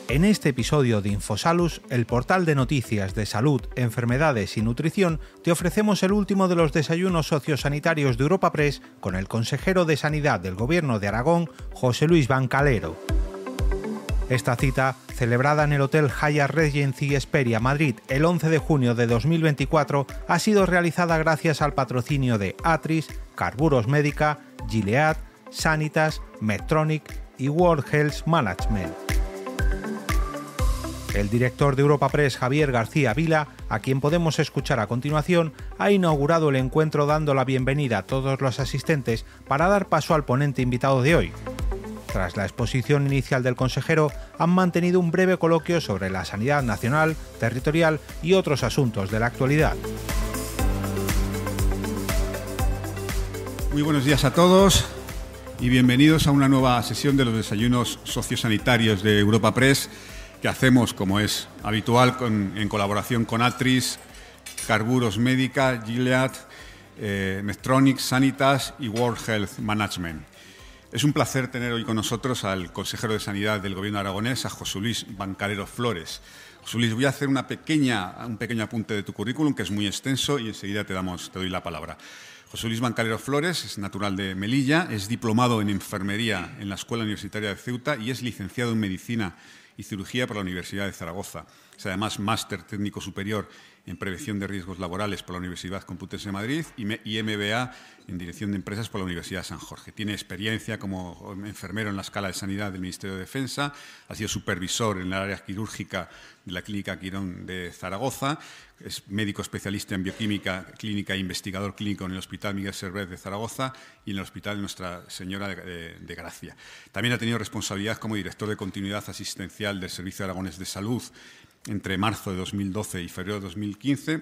En este episodio de Infosalus, el portal de noticias de salud, enfermedades y nutrición, te ofrecemos el último de los desayunos sociosanitarios de Europa Press con el consejero de Sanidad del Gobierno de Aragón, José Luis Bancalero. Esta cita, celebrada en el Hotel Hyatt Regency Hesperia, Madrid, el 11 de junio de 2024, ha sido realizada gracias al patrocinio de Atris, Carburos Médica, Gilead, Sanitas, Medtronic y World Health Management. El director de Europa Press, Javier García Vila, a quien podemos escuchar a continuación, ha inaugurado el encuentro dando la bienvenida a todos los asistentes para dar paso al ponente invitado de hoy. Tras la exposición inicial del consejero, han mantenido un breve coloquio sobre la sanidad nacional, territorial y otros asuntos de la actualidad. Muy buenos días a todos y bienvenidos a una nueva sesión de los desayunos sociosanitarios de Europa Press, que hacemos, como es habitual, en colaboración con Atris, Carburos Médica, Gilead, Medtronic, Sanitas y World Health Management. Es un placer tener hoy con nosotros al consejero de Sanidad del Gobierno aragonés, a José Luis Bancalero Flores. José Luis, voy a hacer un pequeño apunte de tu currículum, que es muy extenso, y enseguida te doy la palabra. José Luis Bancalero Flores es natural de Melilla, es diplomado en enfermería en la Escuela Universitaria de Ceuta y es licenciado en Medicina y Cirugía por la Universidad de Zaragoza. Es además máster técnico superior en Prevención de Riesgos Laborales por la Universidad Complutense de Madrid y MBA en Dirección de Empresas por la Universidad de San Jorge. Tiene experiencia como enfermero en la escala de sanidad del Ministerio de Defensa, ha sido supervisor en el área quirúrgica de la Clínica Quirón de Zaragoza, es médico especialista en bioquímica clínica e investigador clínico en el Hospital Miguel Servet de Zaragoza y en el Hospital Nuestra Señora de Gracia. También ha tenido responsabilidad como director de continuidad asistencial del Servicio Aragonés de Salud entre marzo de 2012 y febrero de 2015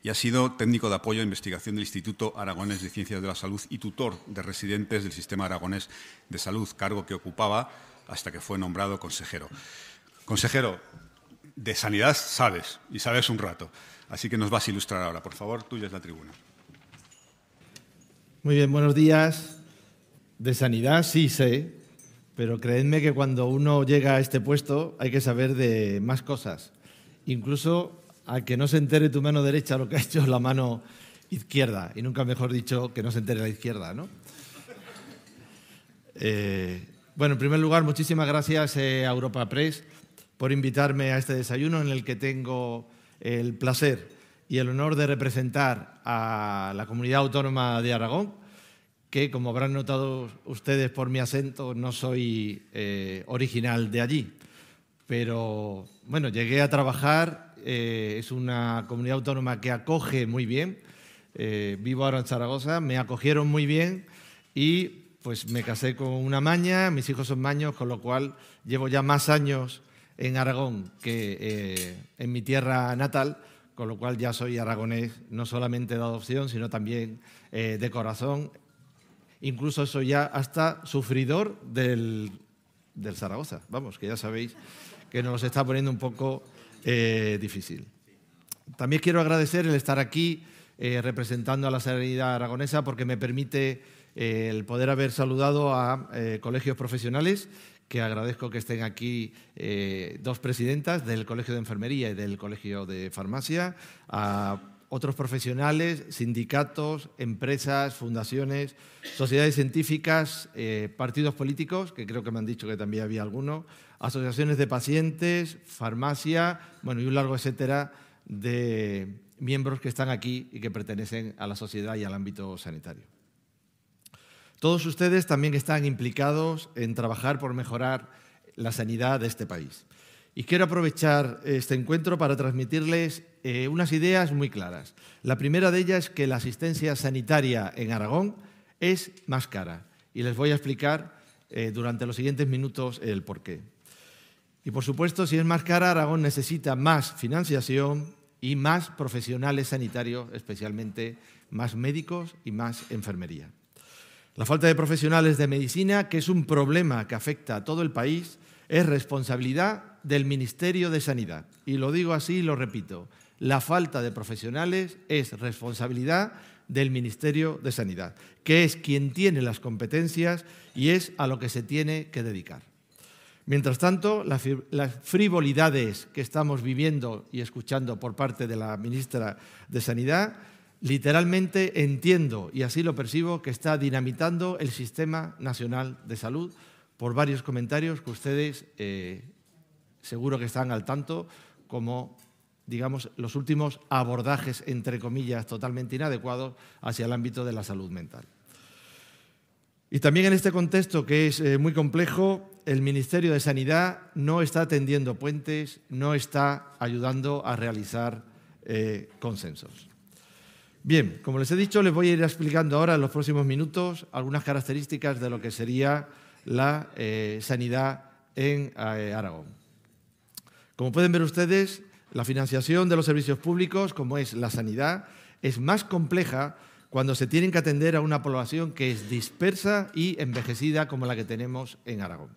y ha sido técnico de apoyo e investigación del Instituto Aragonés de Ciencias de la Salud y tutor de residentes del Sistema Aragonés de Salud, cargo que ocupaba hasta que fue nombrado consejero. Consejero, de Sanidad sabes, y sabes un rato, así que nos vas a ilustrar ahora. Por favor, tuya es la tribuna. Muy bien, buenos días. De Sanidad sí sé, pero creedme que cuando uno llega a este puesto hay que saber de más cosas. Incluso a que no se entere tu mano derecha lo que ha hecho la mano izquierda. Y nunca mejor dicho que no se entere la izquierda, ¿no? Bueno, en primer lugar, muchísimas gracias a Europa Press por invitarme a este desayuno en el que tengo el placer y el honor de representar a la comunidad autónoma de Aragón, que, como habrán notado ustedes por mi acento, no soy original de allí. Pero, bueno, llegué a trabajar, es una comunidad autónoma que acoge muy bien. Vivo ahora en Zaragoza, me acogieron muy bien y pues me casé con una maña, mis hijos son maños, con lo cual llevo ya más años en Aragón que en mi tierra natal, con lo cual ya soy aragonés, no solamente de adopción, sino también de corazón. Incluso soy ya hasta sufridor del Zaragoza. Vamos, que ya sabéis que nos está poniendo un poco difícil. También quiero agradecer el estar aquí representando a la sanidad aragonesa porque me permite el poder haber saludado a colegios profesionales, que agradezco que estén aquí dos presidentas del Colegio de Enfermería y del Colegio de Farmacia, a otros profesionales, sindicatos, empresas, fundaciones, sociedades científicas, partidos políticos, que creo que me han dicho que también había alguno, asociaciones de pacientes, farmacia, bueno, y un largo etcétera de miembros que están aquí y que pertenecen a la sociedad y al ámbito sanitario. Todos ustedes también están implicados en trabajar por mejorar la sanidad de este país. Y quiero aprovechar este encuentro para transmitirles unas ideas muy claras. La primera de ellas es que la asistencia sanitaria en Aragón es más cara. Y les voy a explicar durante los siguientes minutos el porqué. Y, por supuesto, si es más cara, Aragón necesita más financiación y más profesionales sanitarios, especialmente más médicos y más enfermería. La falta de profesionales de medicina, que es un problema que afecta a todo el país, es responsabilidad del Ministerio de Sanidad. Y lo digo así y lo repito, la falta de profesionales es responsabilidad del Ministerio de Sanidad, que es quien tiene las competencias y es a lo que se tiene que dedicar. Mientras tanto, las frivolidades que estamos viviendo y escuchando por parte de la ministra de Sanidad, literalmente entiendo, y así lo percibo, que está dinamitando el Sistema Nacional de Salud por varios comentarios que ustedes seguro que están al tanto, como, digamos, los últimos abordajes, entre comillas, totalmente inadecuados hacia el ámbito de la salud mental. Y también en este contexto, que es muy complejo, el Ministerio de Sanidad no está tendiendo puentes, no está ayudando a realizar consensos. Bien, como les he dicho, les voy a ir explicando ahora en los próximos minutos algunas características de lo que sería la sanidad en Aragón. Como pueden ver ustedes, la financiación de los servicios públicos, como es la sanidad, es más compleja cuando se tienen que atender a una población que es dispersa y envejecida como la que tenemos en Aragón.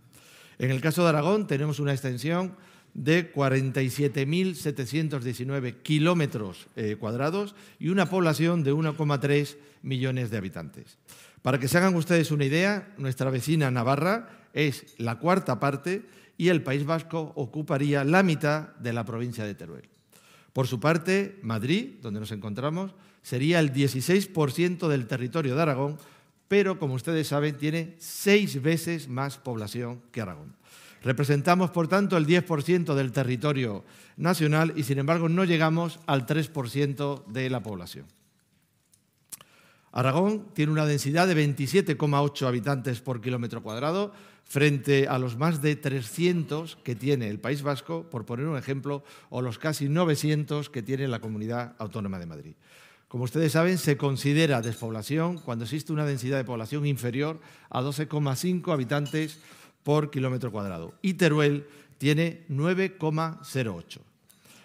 En el caso de Aragón tenemos una extensión de 47.719 kilómetros cuadrados y una población de 1,3 millones de habitantes. Para que se hagan ustedes una idea, nuestra vecina Navarra es la cuarta parte y el País Vasco ocuparía la mitad de la provincia de Teruel. Por su parte, Madrid, donde nos encontramos, sería el 16% del territorio de Aragón, pero, como ustedes saben, tiene 6 veces más población que Aragón. Representamos, por tanto, el 10% del territorio nacional y, sin embargo, no llegamos al 3% de la población. Aragón tiene una densidad de 27,8 habitantes por kilómetro cuadrado, frente a los más de 300 que tiene el País Vasco, por poner un ejemplo, o los casi 900 que tiene la Comunidad Autónoma de Madrid. Como ustedes saben, se considera despoblación cuando existe una densidad de población inferior a 12,5 habitantes por kilómetro cuadrado. Y Teruel tiene 9,08.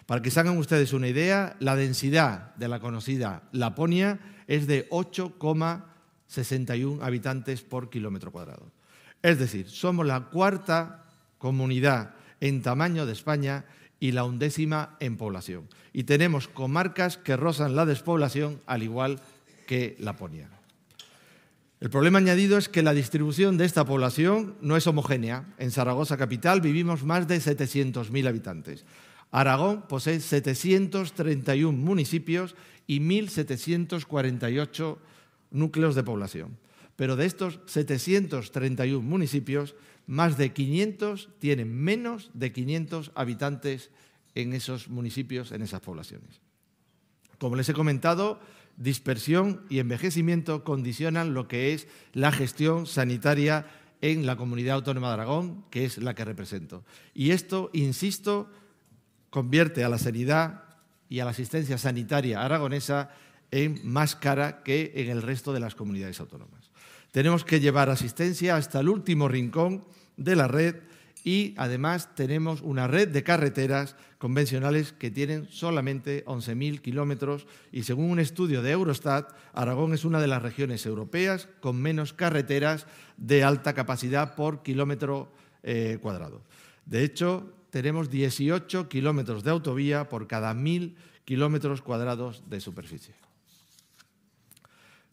Para que se hagan ustedes una idea, la densidad de la conocida Laponia es de 8,61 habitantes por kilómetro cuadrado. Es decir, somos la cuarta comunidad en tamaño de España y la 11ª en población. Y tenemos comarcas que rozan la despoblación, al igual que Laponia. El problema añadido es que la distribución de esta población no es homogénea. En Zaragoza capital vivimos más de 700.000 habitantes. Aragón posee 731 municipios y 1.748 núcleos de población. Pero de estos 731 municipios, más de 500 tienen menos de 500 habitantes en esos municipios, en esas poblaciones. Como les he comentado, dispersión y envejecimiento condicionan lo que es la gestión sanitaria en la Comunidad Autónoma de Aragón, que es la que represento. Y esto, insisto, convierte a la sanidad y a la asistencia sanitaria aragonesa en más cara que en el resto de las comunidades autónomas. Tenemos que llevar asistencia hasta el último rincón de la red y, además, tenemos una red de carreteras convencionales que tienen solamente 11.000 kilómetros y, según un estudio de Eurostat, Aragón es una de las regiones europeas con menos carreteras de alta capacidad por kilómetro cuadrado. De hecho, tenemos 18 kilómetros de autovía por cada 1.000 kilómetros cuadrados de superficie.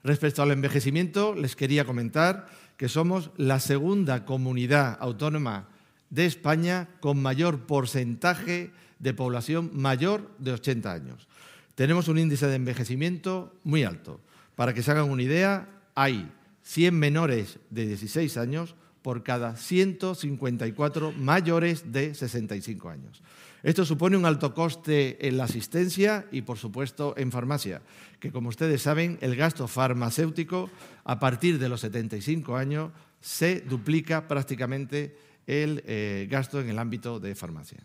Respecto al envejecimiento, les quería comentar que somos la segunda comunidad autónoma de España con mayor porcentaje de población mayor de 80 años. Tenemos un índice de envejecimiento muy alto. Para que se hagan una idea, hay 100 menores de 16 años por cada 154 mayores de 65 años. Esto supone un alto coste en la asistencia y, por supuesto, en farmacia, que, como ustedes saben, el gasto farmacéutico a partir de los 75 años se duplica prácticamente el gasto en el ámbito de farmacia.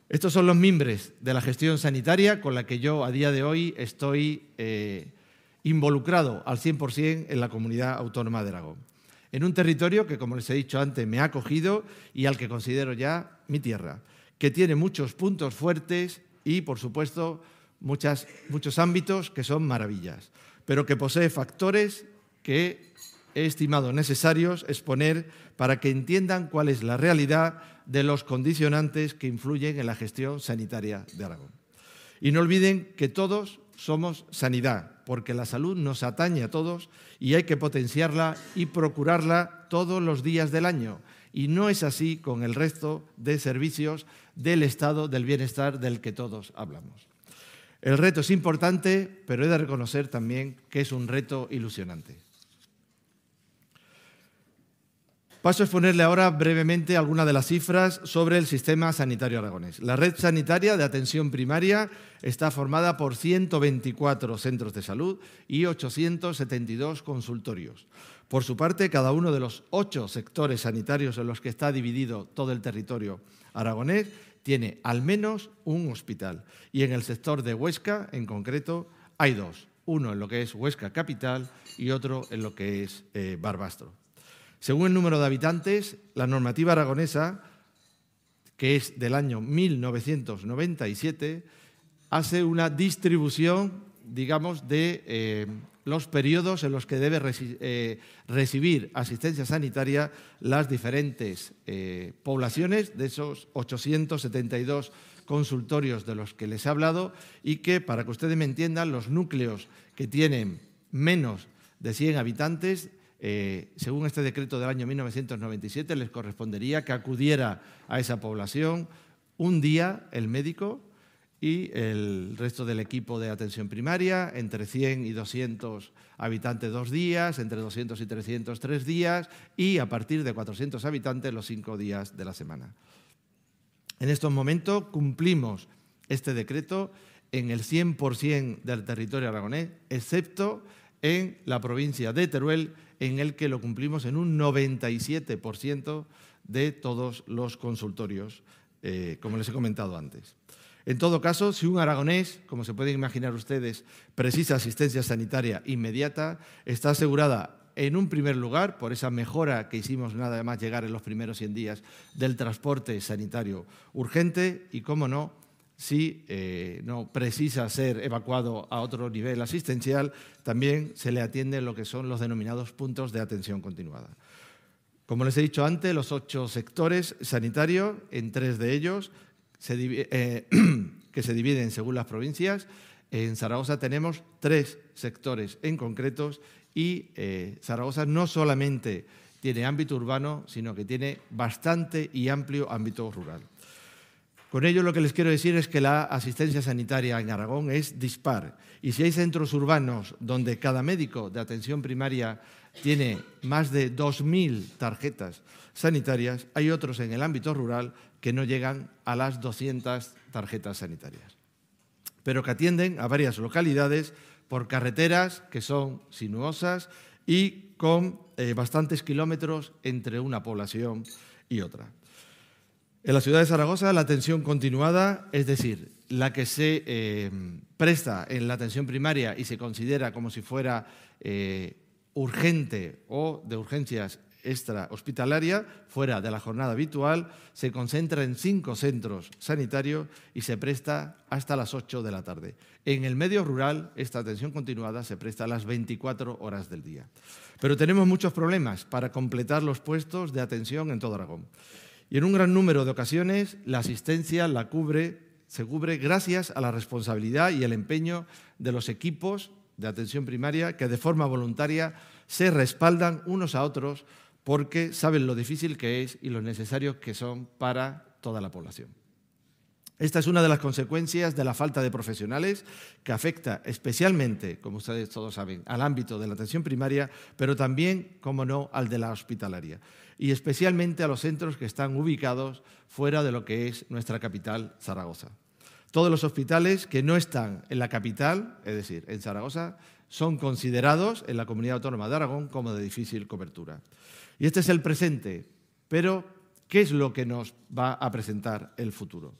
Estos son los mimbres de la gestión sanitaria con la que yo a día de hoy estoy involucrado al 100% en la Comunidad Autónoma de Aragón. En un territorio que, como les he dicho antes, me ha acogido y al que considero ya mi tierra, que tiene muchos puntos fuertes y, por supuesto, muchos ámbitos que son maravillas, pero que posee factores que he estimado necesarios exponer para que entiendan cuál es la realidad de los condicionantes que influyen en la gestión sanitaria de Aragón. Y no olviden que todos somos sanidad porque la salud nos atañe a todos y hay que potenciarla y procurarla todos los días del año. Y no es así con el resto de servicios del estado del bienestar del que todos hablamos. El reto es importante, pero he de reconocer también que es un reto ilusionante. Paso a exponerle ahora brevemente algunas de las cifras sobre el sistema sanitario aragonés. La red sanitaria de atención primaria está formada por 124 centros de salud y 872 consultorios. Por su parte, cada uno de los 8 sectores sanitarios en los que está dividido todo el territorio aragonés tiene al menos un hospital. Y en el sector de Huesca, en concreto, hay 2. Uno en lo que es Huesca Capital y otro en lo que es Barbastro. Según el número de habitantes, la normativa aragonesa, que es del año 1997, hace una distribución, digamos, de los periodos en los que debe recibir asistencia sanitaria las diferentes poblaciones de esos 872 consultorios de los que les he hablado y que, para que ustedes me entiendan, los núcleos que tienen menos de 100 habitantes, según este decreto del año 1997, les correspondería que acudiera a esa población un día el médico y el resto del equipo de atención primaria, entre 100 y 200 habitantes 2 días, entre 200 y 300 3 días y a partir de 400 habitantes los 5 días de la semana. En estos momentos cumplimos este decreto en el 100% del territorio aragonés, excepto en la provincia de Teruel, en el que lo cumplimos en un 97% de todos los consultorios, como les he comentado antes. En todo caso, si un aragonés, como se pueden imaginar ustedes, precisa asistencia sanitaria inmediata, está asegurada en un primer lugar por esa mejora que hicimos nada más llegar en los primeros 100 días del transporte sanitario urgente y, cómo no, si no precisa ser evacuado a otro nivel asistencial, también se le atiende lo que son los denominados puntos de atención continuada. Como les he dicho antes, los 8 sectores sanitarios, en 3 de ellos, que se dividen según las provincias. En Zaragoza tenemos 3 sectores en concretos y Zaragoza no solamente tiene ámbito urbano, sino que tiene bastante y amplio ámbito rural. Con ello lo que les quiero decir es que la asistencia sanitaria en Aragón es dispar y si hay centros urbanos donde cada médico de atención primaria tiene más de 2.000 tarjetas sanitarias, hay otros en el ámbito rural que no llegan a las 200 tarjetas sanitarias, pero que atienden a varias localidades por carreteras que son sinuosas y con bastantes kilómetros entre una población y otra. En la ciudad de Zaragoza, la atención continuada, es decir, la que se presta en la atención primaria y se considera como si fuera urgente o de urgencias extrahospitalarias, fuera de la jornada habitual, se concentra en 5 centros sanitarios y se presta hasta las 8 de la tarde. En el medio rural, esta atención continuada se presta a las 24 horas del día. Pero tenemos muchos problemas para completar los puestos de atención en todo Aragón. Y en un gran número de ocasiones la asistencia se cubre gracias a la responsabilidad y el empeño de los equipos de atención primaria que de forma voluntaria se respaldan unos a otros porque saben lo difícil que es y lo necesarios que son para toda la población. Esta es una de las consecuencias de la falta de profesionales que afecta especialmente, como ustedes todos saben, al ámbito de la atención primaria, pero también, como no, al de la hospitalaria y especialmente a los centros que están ubicados fuera de lo que es nuestra capital, Zaragoza. Todos los hospitales que no están en la capital, es decir, en Zaragoza, son considerados en la Comunidad Autónoma de Aragón como de difícil cobertura. Y este es el presente, pero ¿qué es lo que nos va a presentar el futuro?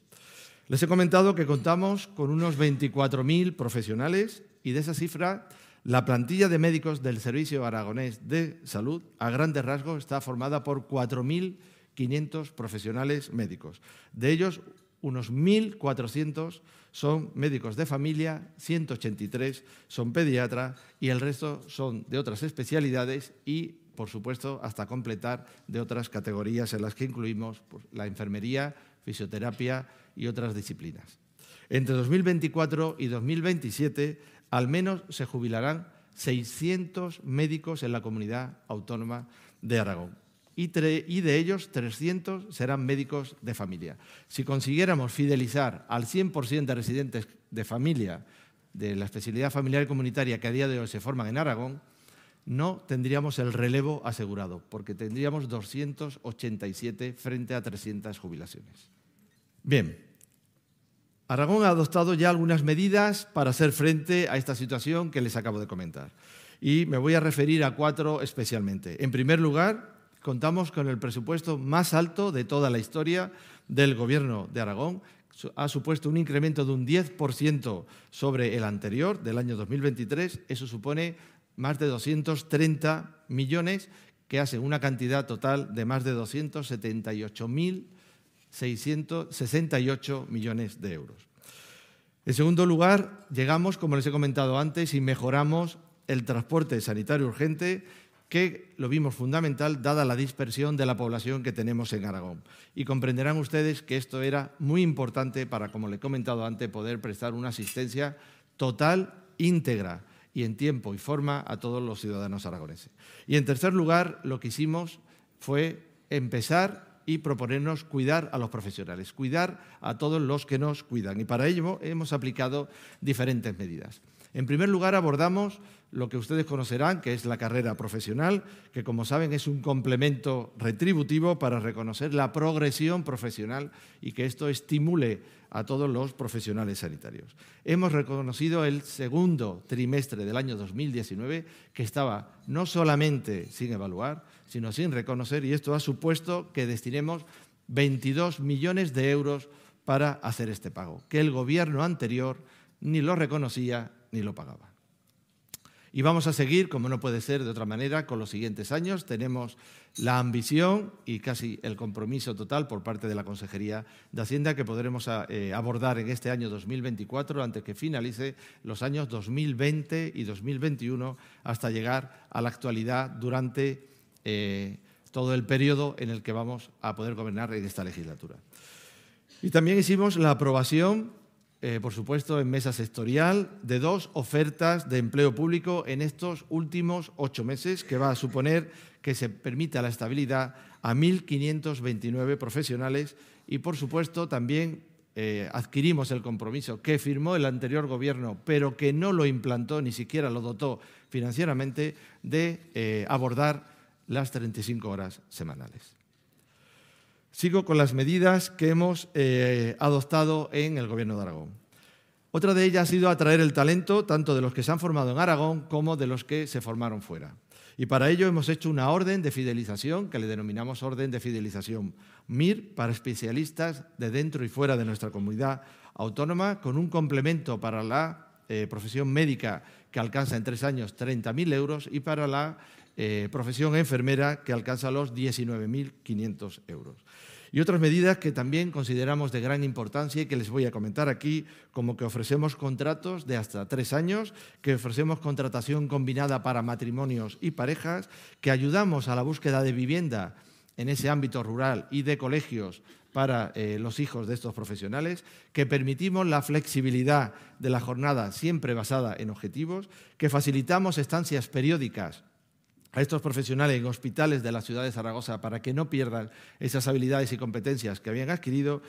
Les he comentado que contamos con unos 24.000 profesionales y de esa cifra la plantilla de médicos del Servicio Aragonés de Salud, a grandes rasgos, está formada por 4.500 profesionales médicos. De ellos, unos 1.400 son médicos de familia, 183 son pediatras y el resto son de otras especialidades y, por supuesto, hasta completar de otras categorías en las que incluimos la enfermería, fisioterapia y otras disciplinas. Entre 2024 y 2027 al menos se jubilarán 600 médicos en la comunidad autónoma de Aragón. Y de ellos 300 serán médicos de familia. Si consiguiéramos fidelizar al 100% de residentes de familia de la especialidad familiar y comunitaria que a día de hoy se forman en Aragón, no tendríamos el relevo asegurado, porque tendríamos 287 frente a 300 jubilaciones. Bien, Aragón ha adoptado ya algunas medidas para hacer frente a esta situación que les acabo de comentar. Y me voy a referir a 4 especialmente. En primer lugar, contamos con el presupuesto más alto de toda la historia del Gobierno de Aragón. Ha supuesto un incremento de un 10% sobre el anterior, del año 2023. Eso supone más de 230 millones, que hacen una cantidad total de más de 278.668 millones de euros. En segundo lugar, llegamos, como les he comentado antes, y mejoramos el transporte sanitario urgente, que lo vimos fundamental dada la dispersión de la población que tenemos en Aragón. Y comprenderán ustedes que esto era muy importante para, como les he comentado antes, poder prestar una asistencia total, íntegra y en tiempo y forma a todos los ciudadanos aragoneses. Y en tercer lugar, lo que hicimos fue empezar y proponernos cuidar a los profesionales, cuidar a todos los que nos cuidan. Y para ello hemos aplicado diferentes medidas. En primer lugar, abordamos lo que ustedes conocerán, que es la carrera profesional, que, como saben, es un complemento retributivo para reconocer la progresión profesional y que esto estimule a todos los profesionales sanitarios. Hemos reconocido el segundo trimestre del año 2019, que estaba no solamente sin evaluar, sino sin reconocer, y esto ha supuesto que destinemos 22 millones de euros para hacer este pago, que el Gobierno anterior ni lo reconocía ni lo pagaba. Y vamos a seguir, como no puede ser de otra manera, con los siguientes años. Tenemos la ambición y casi el compromiso total por parte de la Consejería de Hacienda que podremos abordar en este año 2024 antes que finalice los años 2020 y 2021 hasta llegar a la actualidad durante todo el periodo en el que vamos a poder gobernar en esta legislatura. Y también hicimos la aprobación, por supuesto, en mesa sectorial, de 2 ofertas de empleo público en estos últimos 8 meses, que va a suponer que se permita la estabilidad a 1.529 profesionales y, por supuesto, también adquirimos el compromiso que firmó el anterior Gobierno, pero que no lo implantó, ni siquiera lo dotó financieramente, de abordar las 35 horas semanales. Sigo con las medidas que hemos adoptado en el Gobierno de Aragón. Otra de ellas ha sido atraer el talento tanto de los que se han formado en Aragón como de los que se formaron fuera. Y para ello hemos hecho una orden de fidelización que le denominamos Orden de Fidelización MIR para especialistas de dentro y fuera de nuestra comunidad autónoma, con un complemento para la profesión médica que alcanza en 3 años 30.000 euros y para la profesión enfermera que alcanza los 19.500 euros. Y otras medidas que también consideramos de gran importancia y que les voy a comentar aquí, como que ofrecemos contratos de hasta 3 años, que ofrecemos contratación combinada para matrimonios y parejas, que ayudamos a la búsqueda de vivienda en ese ámbito rural y de colegios para los hijos de estos profesionales, que permitimos la flexibilidad de la jornada siempre basada en objetivos, que facilitamos estancias periódicas a estos profesionales en hospitales de la ciudad de Zaragoza para que no pierdan esas habilidades y competencias que habían adquirido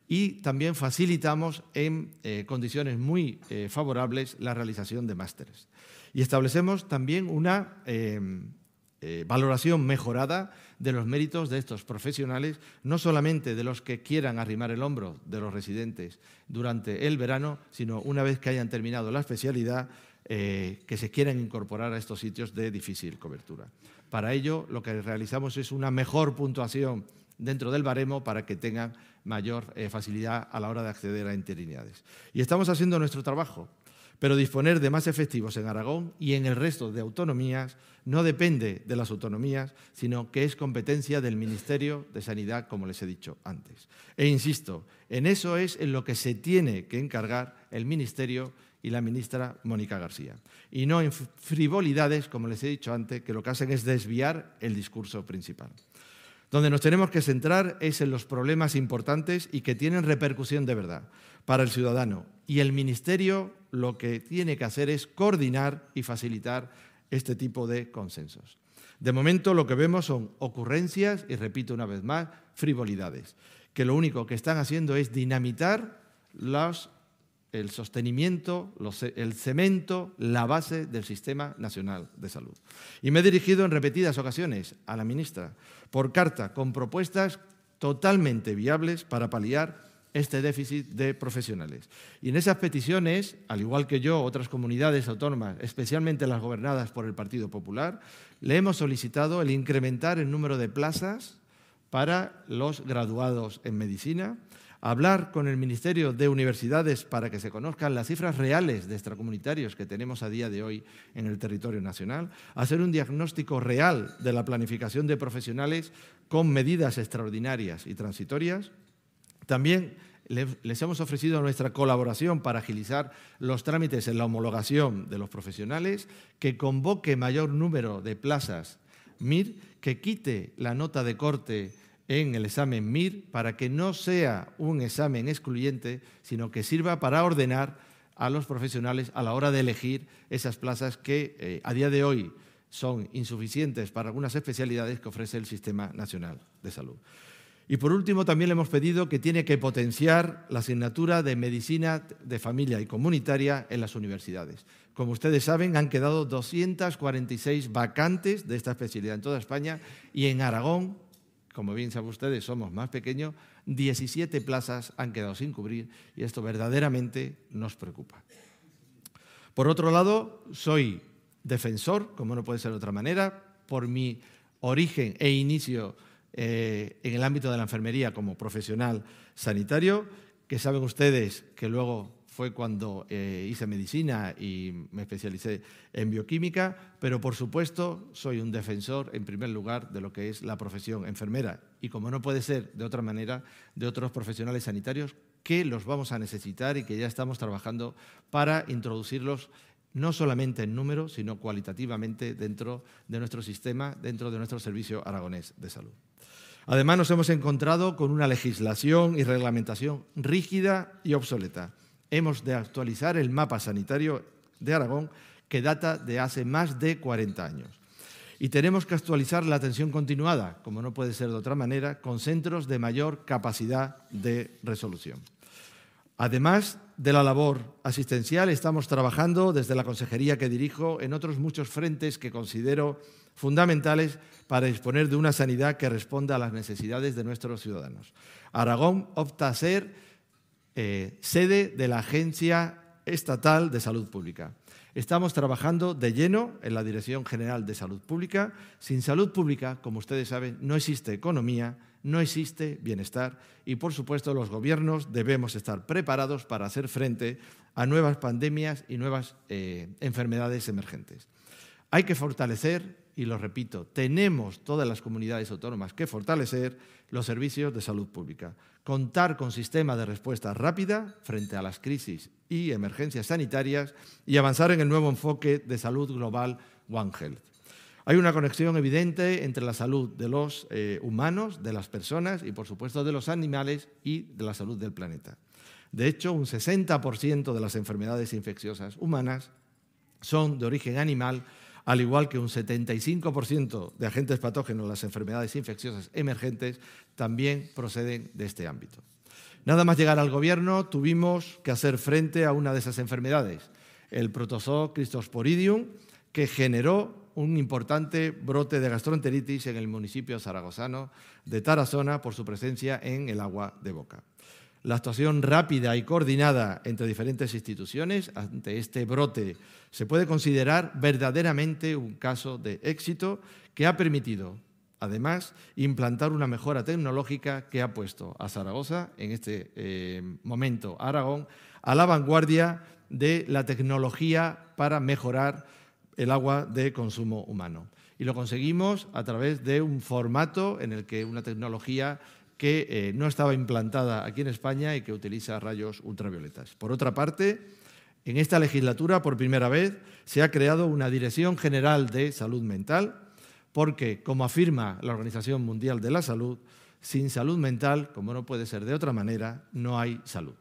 y también facilitamos en condiciones muy favorables la realización de másteres. Y establecemos también una valoración mejorada de los méritos de estos profesionales, no solamente de los que quieran arrimar el hombro de los residentes durante el verano, sino una vez que hayan terminado la especialidad, que se quieran incorporar a estos sitios de difícil cobertura. Para ello, lo que realizamos es una mejor puntuación dentro del baremo para que tengan mayor facilidad a la hora de acceder a interinidades. Y estamos haciendo nuestro trabajo, pero disponer de más efectivos en Aragón y en el resto de autonomías no depende de las autonomías, sino que es competencia del Ministerio de Sanidad, como les he dicho antes. E insisto, en eso es en lo que se tiene que encargar el Ministerio y la ministra Mónica García. Y no en frivolidades, como les he dicho antes, que lo que hacen es desviar el discurso principal. Donde nos tenemos que centrar es en los problemas importantes y que tienen repercusión de verdad para el ciudadano. Y el Ministerio lo que tiene que hacer es coordinar y facilitar este tipo de consensos. De momento lo que vemos son ocurrencias y, repito una vez más, frivolidades, que lo único que están haciendo es dinamitar el sostenimiento, el cemento, la base del Sistema Nacional de Salud. Y me he dirigido en repetidas ocasiones a la ministra por carta con propuestas totalmente viables para paliar este déficit de profesionales. Y en esas peticiones, al igual que yo, otras comunidades autónomas, especialmente las gobernadas por el Partido Popular, le hemos solicitado el incrementar el número de plazas para los graduados en medicina, hablar con el Ministerio de Universidades para que se conozcan las cifras reales de extracomunitarios que tenemos a día de hoy en el territorio nacional, hacer un diagnóstico real de la planificación de profesionales con medidas extraordinarias y transitorias. También les hemos ofrecido nuestra colaboración para agilizar los trámites en la homologación de los profesionales, que convoque mayor número de plazas MIR, que quite la nota de corte en el examen MIR para que no sea un examen excluyente, sino que sirva para ordenar a los profesionales a la hora de elegir esas plazas que a día de hoy son insuficientes para algunas especialidades que ofrece el Sistema Nacional de Salud. Y por último, también le hemos pedido que tiene que potenciar la asignatura de Medicina de Familia y Comunitaria en las universidades. Como ustedes saben, han quedado 246 vacantes de esta especialidad en toda España y en Aragón, como bien saben ustedes, somos más pequeños, 17 plazas han quedado sin cubrir y esto verdaderamente nos preocupa. Por otro lado, soy defensor, como no puede ser de otra manera, por mi origen e inicio en el ámbito de la enfermería como profesional sanitario, que saben ustedes que luego fue cuando hice medicina y me especialicé en bioquímica, pero por supuesto soy un defensor en primer lugar de lo que es la profesión enfermera y, como no puede ser de otra manera, de otros profesionales sanitarios que los vamos a necesitar y que ya estamos trabajando para introducirlos no solamente en número, sino cualitativamente dentro de nuestro sistema, dentro de nuestro Servicio Aragonés de Salud. Además, nos hemos encontrado con una legislación y reglamentación rígida y obsoleta. Hemos de actualizar el mapa sanitario de Aragón, que data de hace más de 40 años. Y tenemos que actualizar la atención continuada, como no puede ser de otra manera, con centros de mayor capacidad de resolución. Además de la labor asistencial, estamos trabajando desde la consejería que dirijo en otros muchos frentes que considero fundamentales para disponer de una sanidad que responda a las necesidades de nuestros ciudadanos. Aragón opta a ser sede de la Agencia Estatal de Salud Pública. Estamos trabajando de lleno en la Dirección General de Salud Pública. Sin salud pública, como ustedes saben, no existe economía, no existe bienestar y, por supuesto, los gobiernos debemos estar preparados para hacer frente a nuevas pandemias y nuevas enfermedades emergentes. Hay que fortalecer, y lo repito, tenemos todas las comunidades autónomas que fortalecer los servicios de salud pública, contar con sistemas de respuesta rápida frente a las crisis y emergencias sanitarias y avanzar en el nuevo enfoque de salud global One Health. Hay una conexión evidente entre la salud de los humanos, de las personas y, por supuesto, de los animales y de la salud del planeta. De hecho, un 60% de las enfermedades infecciosas humanas son de origen animal, al igual que un 75% de agentes patógenos, las enfermedades infecciosas emergentes, también proceden de este ámbito. Nada más llegar al Gobierno, tuvimos que hacer frente a una de esas enfermedades, el protozoo Cryptosporidium, que generó un importante brote de gastroenteritis en el municipio zaragozano de Tarazona por su presencia en el agua de boca. La actuación rápida y coordinada entre diferentes instituciones ante este brote se puede considerar verdaderamente un caso de éxito que ha permitido, además, implantar una mejora tecnológica que ha puesto a Zaragoza, en este momento a Aragón, a la vanguardia de la tecnología para mejorar el agua de consumo humano. Y lo conseguimos a través de un formato en el que una tecnología que no estaba implantada aquí en España y que utiliza rayos ultravioletas. Por otra parte, en esta legislatura, por primera vez, se ha creado una Dirección General de Salud Mental porque, como afirma la Organización Mundial de la Salud, sin salud mental, como no puede ser de otra manera, no hay salud.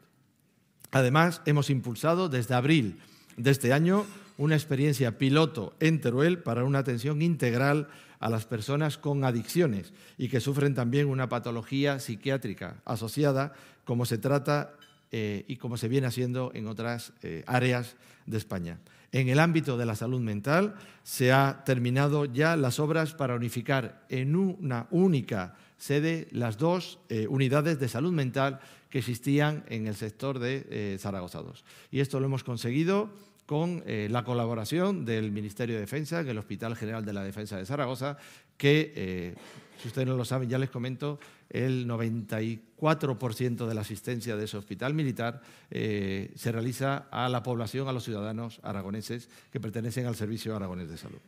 Además, hemos impulsado desde abril de este año una experiencia piloto en Teruel para una atención integral a las personas con adicciones y que sufren también una patología psiquiátrica asociada, como se trata y como se viene haciendo en otras áreas de España. En el ámbito de la salud mental se han terminado ya las obras para unificar en una única sede las dos unidades de salud mental que existían en el sector de Zaragoza II. Y esto lo hemos conseguido con la colaboración del Ministerio de Defensa, en el Hospital General de la Defensa de Zaragoza, que, si ustedes no lo saben, ya les comento, el 94% de la asistencia de ese hospital militar se realiza a la población, a los ciudadanos aragoneses que pertenecen al Servicio Aragonés de Salud.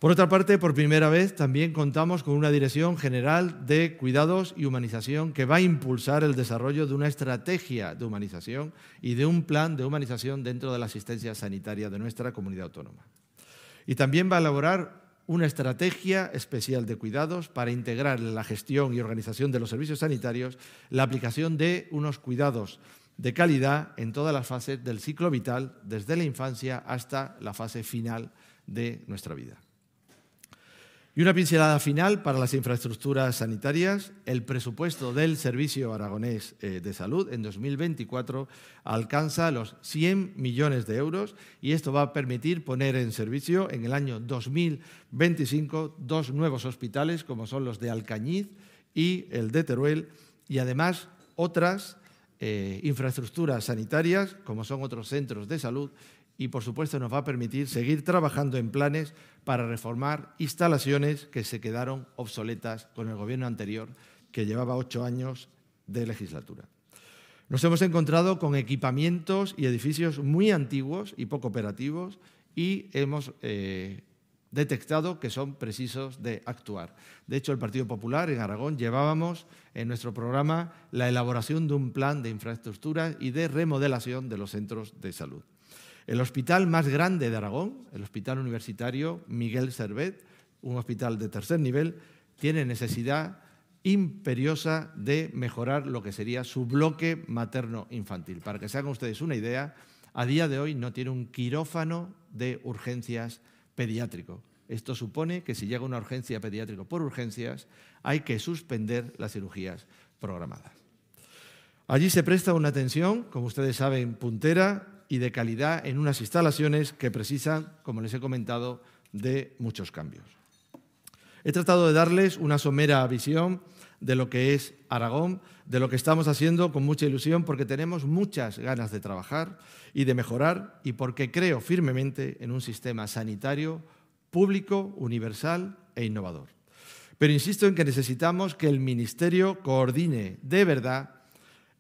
Por otra parte, por primera vez también contamos con una Dirección General de Cuidados y Humanización que va a impulsar el desarrollo de una estrategia de humanización y de un plan de humanización dentro de la asistencia sanitaria de nuestra comunidad autónoma. Y también va a elaborar una estrategia especial de cuidados para integrar en la gestión y organización de los servicios sanitarios la aplicación de unos cuidados de calidad en todas las fases del ciclo vital, desde la infancia hasta la fase final de nuestra vida. Y una pincelada final para las infraestructuras sanitarias. El presupuesto del Servicio Aragonés de Salud en 2024 alcanza los 100 millones de euros y esto va a permitir poner en servicio en el año 2025 dos nuevos hospitales, como son los de Alcañiz y el de Teruel, y además otras infraestructuras sanitarias, como son otros centros de salud, y, por supuesto, nos va a permitir seguir trabajando en planes para reformar instalaciones que se quedaron obsoletas con el Gobierno anterior, que llevaba 8 años de legislatura. Nos hemos encontrado con equipamientos y edificios muy antiguos y poco operativos y hemos detectado que son precisos de actuar. De hecho, el Partido Popular en Aragón llevábamos en nuestro programa la elaboración de un plan de infraestructuras y de remodelación de los centros de salud. El hospital más grande de Aragón, el Hospital Universitario Miguel Servet, un hospital de tercer nivel, tiene necesidad imperiosa de mejorar lo que sería su bloque materno-infantil. Para que se hagan ustedes una idea, a día de hoy no tiene un quirófano de urgencias pediátrico. Esto supone que si llega una urgencia pediátrica por urgencias, hay que suspender las cirugías programadas. Allí se presta una atención, como ustedes saben, puntera y de calidad en unas instalaciones que precisan, como les he comentado, de muchos cambios. He tratado de darles una somera visión de lo que es Aragón, de lo que estamos haciendo con mucha ilusión, porque tenemos muchas ganas de trabajar y de mejorar y porque creo firmemente en un sistema sanitario público, universal e innovador. Pero insisto en que necesitamos que el Ministerio coordine de verdad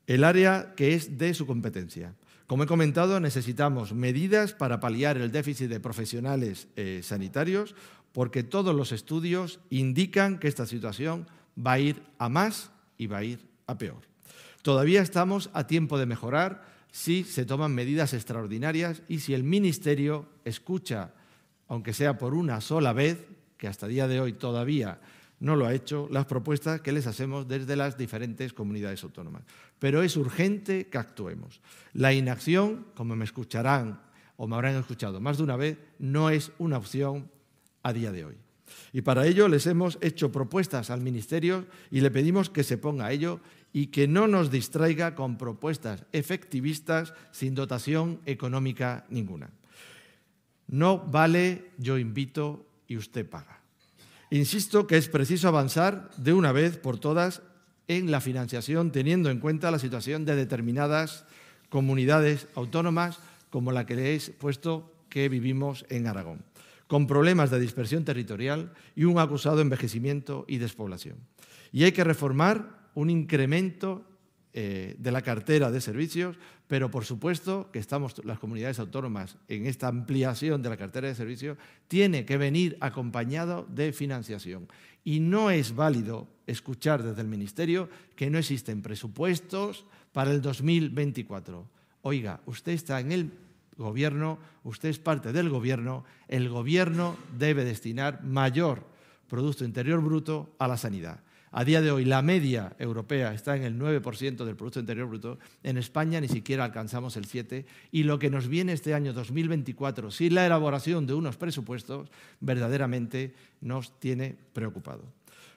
el área que es de su competencia. Como he comentado, necesitamos medidas para paliar el déficit de profesionales sanitarios, porque todos los estudios indican que esta situación va a ir a más y va a ir a peor. Todavía estamos a tiempo de mejorar si se toman medidas extraordinarias y si el Ministerio escucha, aunque sea por una sola vez, que hasta el día de hoy todavía no lo ha hecho, las propuestas que les hacemos desde las diferentes comunidades autónomas. Pero es urgente que actuemos. La inacción, como me escucharán o me habrán escuchado más de una vez, no es una opción a día de hoy. Y para ello les hemos hecho propuestas al Ministerio y le pedimos que se ponga a ello y que no nos distraiga con propuestas efectivistas sin dotación económica ninguna. No vale yo invito y usted paga. Insisto que es preciso avanzar de una vez por todas en la financiación, teniendo en cuenta la situación de determinadas comunidades autónomas, como la que les he puesto que vivimos en Aragón, con problemas de dispersión territorial y un acusado envejecimiento y despoblación. Y hay que reformar un incremento de la cartera de servicios, pero por supuesto que estamos las comunidades autónomas en esta ampliación de la cartera de servicios, tiene que venir acompañado de financiación. Y no es válido escuchar desde el Ministerio que no existen presupuestos para el 2024. Oiga, usted está en Gobierno, usted es parte del Gobierno, el Gobierno debe destinar mayor Producto Interior Bruto a la sanidad. A día de hoy la media europea está en el 9% del Producto Interior Bruto. En España ni siquiera alcanzamos el 7%. Y lo que nos viene este año 2024, sin la elaboración de unos presupuestos, verdaderamente nos tiene preocupado.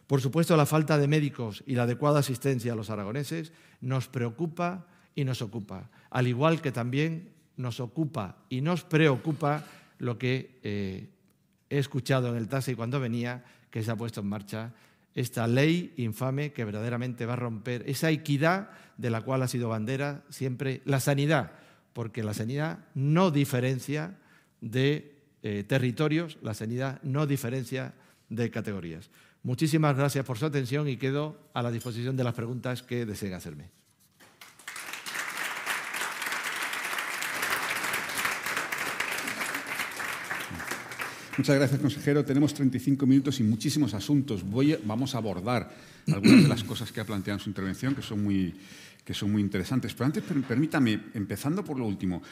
Por supuesto, la falta de médicos y la adecuada asistencia a los aragoneses nos preocupa y nos ocupa. Al igual que también nos ocupa y nos preocupa lo que he escuchado en el taxi cuando venía, que se ha puesto en marcha esta ley infame que verdaderamente va a romper esa equidad de la cual ha sido bandera siempre la sanidad, porque la sanidad no diferencia de territorios, la sanidad no diferencia de categorías. Muchísimas gracias por su atención y quedo a la disposición de las preguntas que deseen hacerme. Muchas gracias, consejero. Tenemos 35 minutos y muchísimos asuntos. Vamos a abordar algunas de las cosas que ha planteado en su intervención, que son muy interesantes. Pero antes, permítame, empezando por lo último,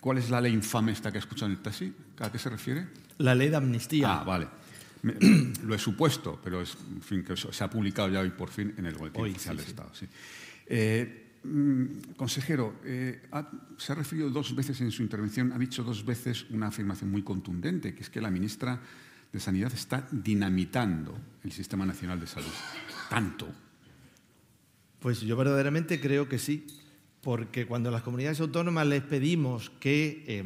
¿cuál es la ley infame esta que he escuchado en el taxi? ¿A qué se refiere? La ley de amnistía. Ah, vale. Lo he supuesto, pero en fin, que se ha publicado ya hoy por fin en el Boletín Oficial de Estado. Sí. Consejero, se ha referido 2 veces en su intervención, ha dicho 2 veces una afirmación muy contundente, que es que la ministra de Sanidad está dinamitando el Sistema Nacional de Salud. ¿Tanto? Pues yo verdaderamente creo que sí, porque cuando las comunidades autónomas les pedimos que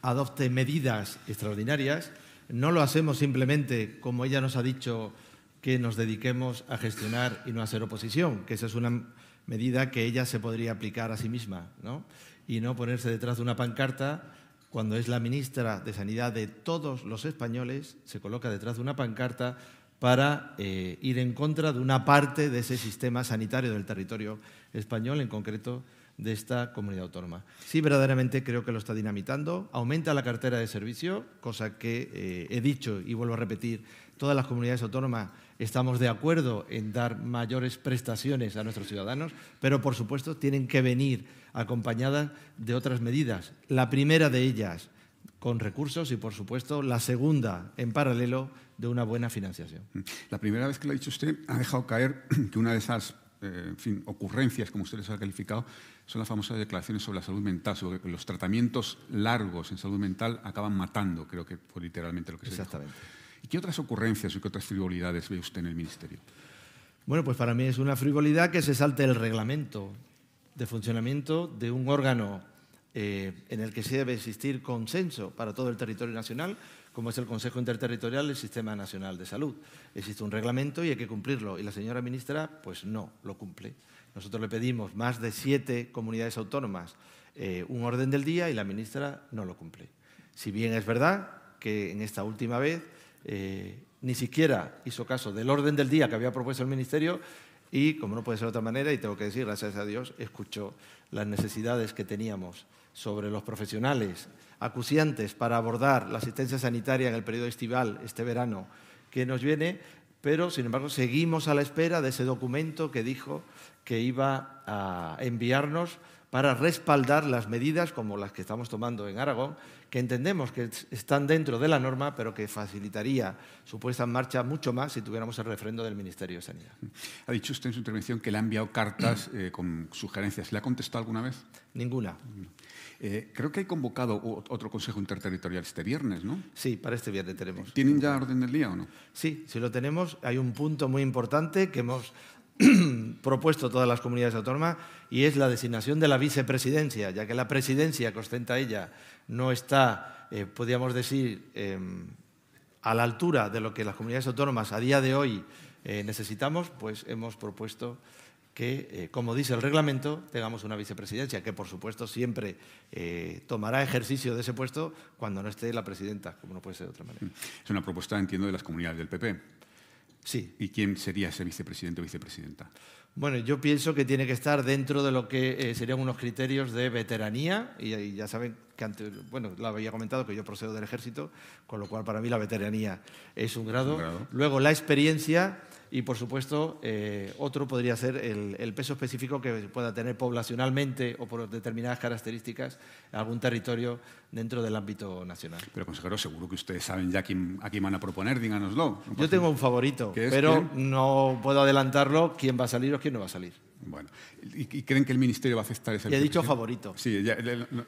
adopten medidas extraordinarias, no lo hacemos simplemente, como ella nos ha dicho, que nos dediquemos a gestionar y no a hacer oposición, que esa es una medida que ella se podría aplicar a sí misma, ¿no? Y no ponerse detrás de una pancarta cuando es la ministra de Sanidad de todos los españoles, se coloca detrás de una pancarta para ir en contra de una parte de ese sistema sanitario del territorio español, en concreto de esta comunidad autónoma. Sí, verdaderamente creo que lo está dinamitando, aumenta la cartera de servicio, cosa que he dicho y vuelvo a repetir, todas las comunidades autónomas estamos de acuerdo en dar mayores prestaciones a nuestros ciudadanos, pero por supuesto tienen que venir acompañadas de otras medidas. La primera de ellas con recursos y por supuesto la segunda en paralelo de una buena financiación. La primera vez que lo ha dicho usted ha dejado caer que una de esas ocurrencias, como usted les ha calificado, son las famosas declaraciones sobre la salud mental, sobre que los tratamientos largos en salud mental acaban matando, creo que fue literalmente lo que se dijo. Exactamente. ¿Y qué otras ocurrencias o qué otras frivolidades ve usted en el Ministerio? Bueno, pues para mí es una frivolidad que se salte el reglamento de funcionamiento de un órgano en el que se debe existir consenso para todo el territorio nacional, como es el Consejo Interterritorial del Sistema Nacional de Salud. Existe un reglamento y hay que cumplirlo, y la señora ministra pues no lo cumple. Nosotros le pedimos más de 7 comunidades autónomas un orden del día y la ministra no lo cumple. Si bien es verdad que en esta última vez ni siquiera hizo caso del orden del día que había propuesto el Ministerio y, como no puede ser de otra manera, y tengo que decir, gracias a Dios, escuchó las necesidades que teníamos sobre los profesionales acuciantes para abordar la asistencia sanitaria en el periodo estival, este verano que nos viene, pero, sin embargo, seguimos a la espera de ese documento que dijo que iba a enviarnos para respaldar las medidas como las que estamos tomando en Aragón, que entendemos que están dentro de la norma, pero que facilitaría su puesta en marcha mucho más si tuviéramos el refrendo del Ministerio de Sanidad. Ha dicho usted en su intervención que le ha enviado cartas con sugerencias. ¿Le ha contestado alguna vez? Ninguna. Creo que hay convocado otro Consejo Interterritorial este viernes, ¿no? Sí, para este viernes tenemos. ¿Tienen ya orden del día o no? Sí, sí lo tenemos. Hay un punto muy importante que hemos propuesto todas las comunidades autónomas y es la designación de la vicepresidencia, ya que la presidencia que ostenta ella no está, podríamos decir, a la altura de lo que las comunidades autónomas a día de hoy necesitamos, pues hemos propuesto que, como dice el reglamento, tengamos una vicepresidencia, que por supuesto siempre tomará ejercicio de ese puesto cuando no esté la presidenta, como no puede ser de otra manera. Es una propuesta, entiendo, de las comunidades del PP. Sí. ¿Y quién sería ese vicepresidente o vicepresidenta? Bueno, yo pienso que tiene que estar dentro de lo que serían unos criterios de veteranía y ya saben que antes, bueno, lo había comentado que yo procedo del Ejército, con lo cual para mí la veteranía es un grado. Luego la experiencia y, por supuesto, otro podría ser el peso específico que pueda tener poblacionalmente o por determinadas características algún territorio dentro del ámbito nacional. Pero, consejero, seguro que ustedes saben ya a quién van a proponer, díganoslo. Yo tengo un favorito, pero no puedo adelantarlo quién va a salir o quién no va a salir. Bueno, ¿y creen que el Ministerio va a aceptar ese? Y he dicho favorito. Sí, ya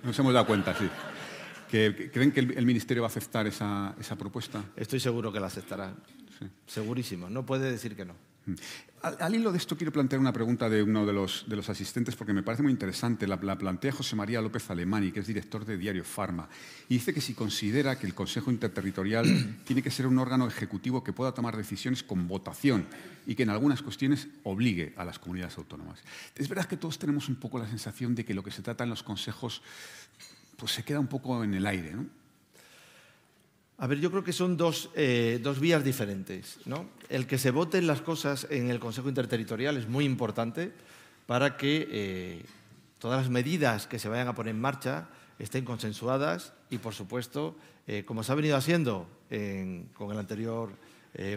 nos hemos dado cuenta, sí. ¿Creen que el Ministerio va a aceptar esa propuesta? Estoy seguro que la aceptará. Sí. Segurísimo, no puede decir que no. Al hilo de esto quiero plantear una pregunta de uno de los asistentes porque me parece muy interesante. La plantea José María López Alemani, que es director de Diario Farma, y dice que si considera que el Consejo Interterritorial tiene que ser un órgano ejecutivo que pueda tomar decisiones con votación y que en algunas cuestiones obligue a las comunidades autónomas. Es verdad que todos tenemos un poco la sensación de que lo que se trata en los consejos pues se queda un poco en el aire, ¿no? A ver, yo creo que son dos vías diferentes, ¿no? El que se voten las cosas en el Consejo Interterritorial es muy importante para que todas las medidas que se vayan a poner en marcha estén consensuadas y, por supuesto, como se ha venido haciendo con el anterior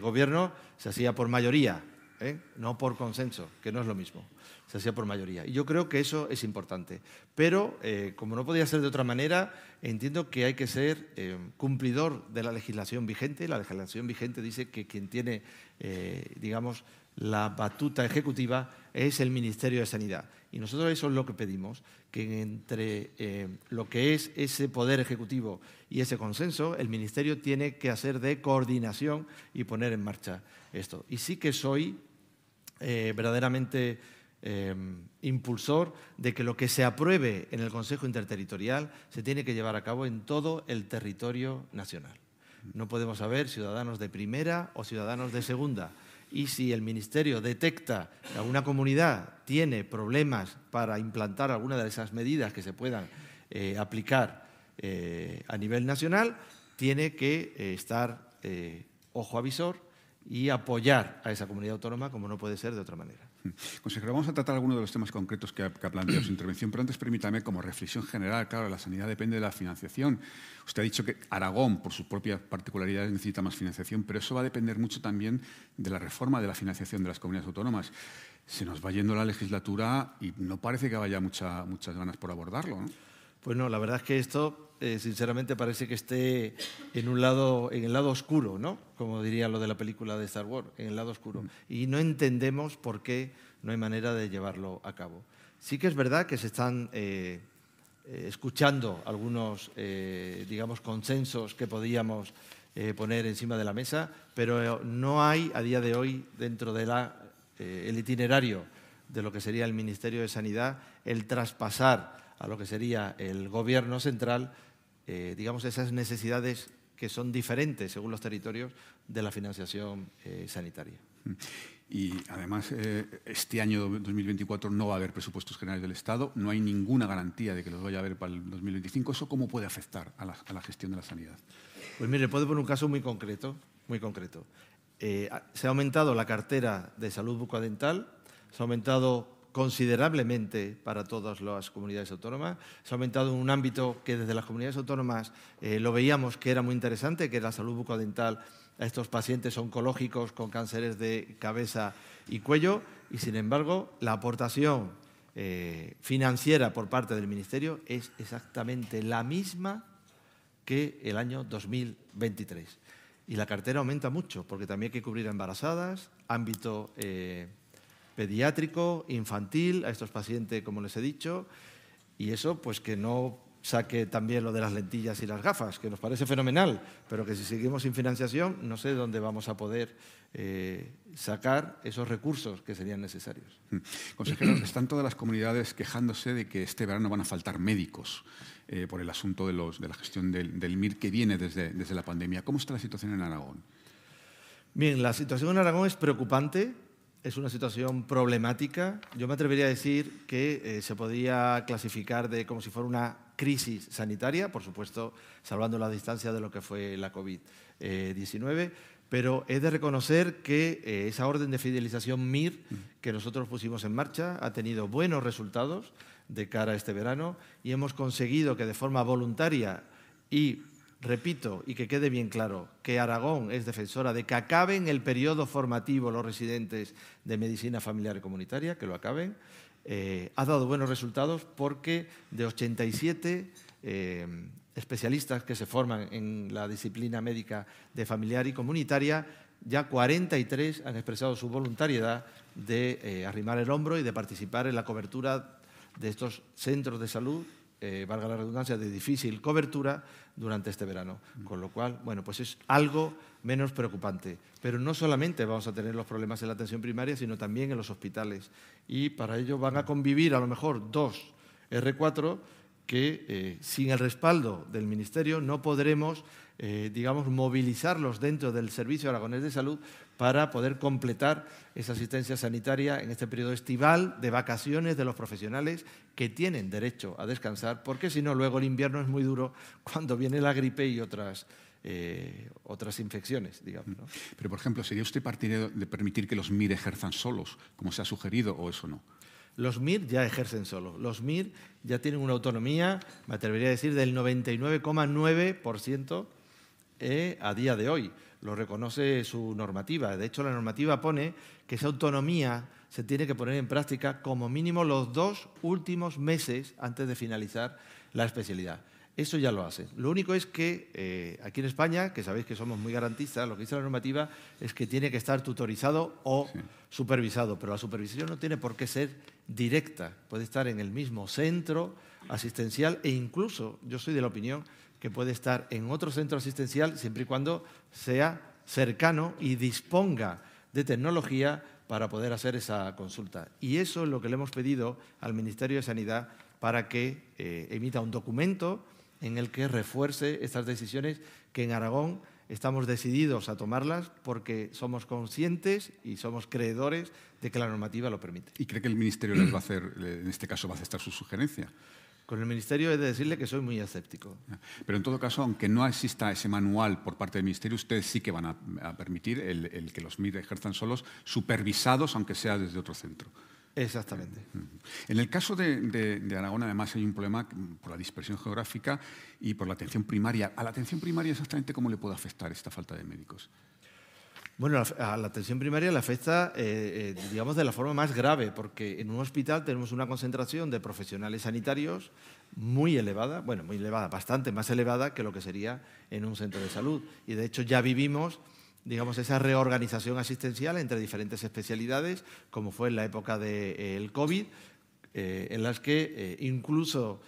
gobierno, se hacía por mayoría, no por consenso, que no es lo mismo. Se hacía por mayoría. Y yo creo que eso es importante. Pero, como no podía ser de otra manera, entiendo que hay que ser cumplidor de la legislación vigente. La legislación vigente dice que quien tiene, digamos, la batuta ejecutiva es el Ministerio de Sanidad. Y nosotros eso es lo que pedimos, que entre lo que es ese poder ejecutivo y ese consenso, el Ministerio tiene que hacer de coordinación y poner en marcha esto. Y sí que soy verdaderamente impulsor de que lo que se apruebe en el Consejo Interterritorial se tiene que llevar a cabo en todo el territorio nacional. No podemos haber ciudadanos de primera o ciudadanos de segunda. Y si el Ministerio detecta que alguna comunidad tiene problemas para implantar alguna de esas medidas que se puedan aplicar a nivel nacional, tiene que estar ojo avisor y apoyar a esa comunidad autónoma como no puede ser de otra manera. Consejero, vamos a tratar algunos de los temas concretos que ha planteado su intervención, pero antes permítame, como reflexión general, claro, la sanidad depende de la financiación. Usted ha dicho que Aragón, por sus propias particularidades, necesita más financiación, pero eso va a depender mucho también de la reforma de la financiación de las comunidades autónomas. Se nos va yendo la legislatura y no parece que haya muchas ganas por abordarlo, ¿no? Pues no, la verdad es que esto, sinceramente, parece que esté en el lado oscuro, ¿no? Como diría lo de la película de Star Wars, en el lado oscuro. Y no entendemos por qué no hay manera de llevarlo a cabo. Sí que es verdad que se están escuchando algunos, digamos, consensos que podíamos poner encima de la mesa, pero no hay a día de hoy dentro de el itinerario de lo que sería el Ministerio de Sanidad el traspasar a lo que sería el Gobierno central, digamos, esas necesidades que son diferentes según los territorios de la financiación sanitaria. Y además, este año 2024 no va a haber presupuestos generales del Estado, no hay ninguna garantía de que los vaya a haber para el 2025. ¿Eso cómo puede afectar a la gestión de la sanidad? Pues mire, puedo poner un caso muy concreto. Se ha aumentado la cartera de salud bucodental, se ha aumentado considerablemente para todas las comunidades autónomas. Se ha aumentado en un ámbito que desde las comunidades autónomas lo veíamos que era muy interesante, que era la salud bucodental a estos pacientes oncológicos con cánceres de cabeza y cuello, y sin embargo la aportación financiera por parte del Ministerio es exactamente la misma que el año 2023. Y la cartera aumenta mucho, porque también hay que cubrir a embarazadas, ámbito pediátrico, infantil, a estos pacientes, como les he dicho, y eso pues que no saque también lo de las lentillas y las gafas, que nos parece fenomenal, pero que si seguimos sin financiación no sé dónde vamos a poder sacar esos recursos que serían necesarios. Consejero, están todas las comunidades quejándose de que este verano van a faltar médicos por el asunto de la gestión del MIR que viene desde la pandemia. ¿Cómo está la situación en Aragón? Bien, la situación en Aragón es preocupante. Es una situación problemática. Yo me atrevería a decir que se podría clasificar como si fuera una crisis sanitaria, por supuesto, salvando la distancia de lo que fue la COVID-19, pero he de reconocer que esa orden de fidelización MIR que nosotros pusimos en marcha ha tenido buenos resultados de cara a este verano y hemos conseguido que de forma voluntaria y Repito, y que quede bien claro, que Aragón es defensora de que acaben el periodo formativo los residentes de medicina familiar y comunitaria, que lo acaben. Ha dado buenos resultados porque de 87 especialistas que se forman en la disciplina médica de familiar y comunitaria, ya 43 han expresado su voluntariedad de arrimar el hombro y de participar en la cobertura de estos centros de salud, valga la redundancia, de difícil cobertura durante este verano. Con lo cual, bueno, pues es algo menos preocupante. Pero no solamente vamos a tener los problemas en la atención primaria, sino también en los hospitales. Y para ello van a convivir a lo mejor dos R4 que sin el respaldo del Ministerio no podremos, digamos, movilizarlos dentro del Servicio Aragonés de Salud para poder completar esa asistencia sanitaria en este periodo estival de vacaciones de los profesionales que tienen derecho a descansar, porque si no, luego el invierno es muy duro cuando viene la gripe y otras infecciones, digamos, ¿no? Pero, por ejemplo, ¿sería usted partidario de permitir que los MIR ejerzan solos, como se ha sugerido, o eso no? Los MIR ya ejercen solos. Los MIR ya tienen una autonomía, me atrevería a decir, del 99,9% a día de hoy. Lo reconoce su normativa. De hecho, la normativa pone que esa autonomía se tiene que poner en práctica como mínimo los 2 últimos meses antes de finalizar la especialidad. Eso ya lo hacen. Lo único es que aquí en España, que sabéis que somos muy garantistas, lo que dice la normativa es que tiene que estar tutorizado o supervisado, pero la supervisión no tiene por qué ser directa. Puede estar en el mismo centro asistencial e incluso, yo soy de la opinión, que puede estar en otro centro asistencial siempre y cuando sea cercano y disponga de tecnología para poder hacer esa consulta. Y eso es lo que le hemos pedido al Ministerio de Sanidad para que emita un documento en el que refuerce estas decisiones que en Aragón estamos decididos a tomarlas porque somos conscientes y somos creedores de que la normativa lo permite. ¿Y cree que el Ministerio les va a hacer, en este caso, va a aceptar su sugerencia? Con el Ministerio he de decirle que soy muy escéptico. Pero en todo caso, aunque no exista ese manual por parte del Ministerio, ustedes sí que van a permitir el que los MIR ejerzan solos, supervisados, aunque sea desde otro centro. Exactamente. En el caso de Aragón, además, hay un problema por la dispersión geográfica y por la atención primaria. ¿A la atención primaria exactamente cómo le puede afectar esta falta de médicos? Bueno, a la atención primaria le afecta, digamos, de la forma más grave, porque en un hospital tenemos una concentración de profesionales sanitarios muy elevada, bueno, muy elevada, bastante más elevada que lo que sería en un centro de salud. Y, de hecho, ya vivimos, digamos, esa reorganización asistencial entre diferentes especialidades, como fue en la época del COVID, en las que incluso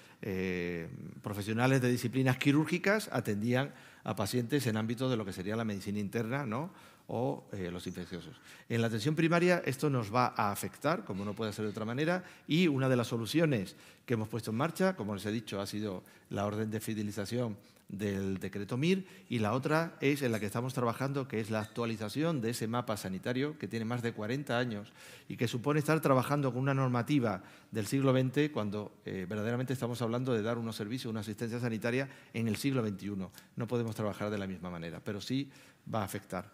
profesionales de disciplinas quirúrgicas atendían a pacientes en ámbito de lo que sería la medicina interna, ¿no?, o los infecciosos. En la atención primaria esto nos va a afectar, como no puede ser de otra manera, y una de las soluciones que hemos puesto en marcha, como les he dicho, ha sido la orden de fidelización del decreto MIR, y la otra es en la que estamos trabajando, que es la actualización de ese mapa sanitario, que tiene más de 40 años y que supone estar trabajando con una normativa del siglo XX cuando verdaderamente estamos hablando de dar unos servicios, una asistencia sanitaria en el siglo XXI. No podemos trabajar de la misma manera, pero sí va a afectar.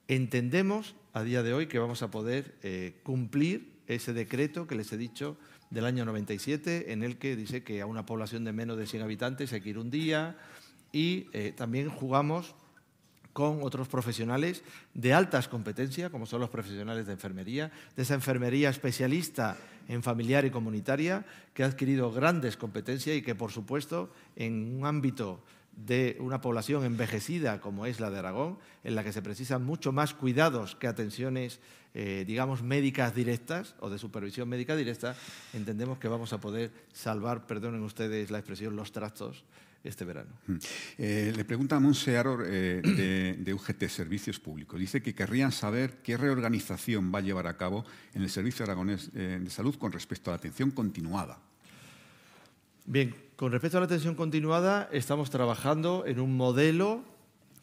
Entendemos a día de hoy que vamos a poder cumplir ese decreto que les he dicho del año 97, en el que dice que a una población de menos de 100 habitantes hay que ir un día, y también jugamos con otros profesionales de altas competencias, como son los profesionales de enfermería, de esa enfermería especialista en familiar y comunitaria, que ha adquirido grandes competencias y que, por supuesto, en un ámbito de una población envejecida como es la de Aragón, en la que se precisan mucho más cuidados que atenciones, digamos, médicas directas o de supervisión médica directa, entendemos que vamos a poder salvar, perdonen ustedes la expresión, los trastos este verano. Le pregunta a Montse Aror de UGT Servicios Públicos. Dice que querrían saber qué reorganización va a llevar a cabo en el Servicio Aragonés de Salud con respecto a la atención continuada. Bien, con respecto a la atención continuada, estamos trabajando en un modelo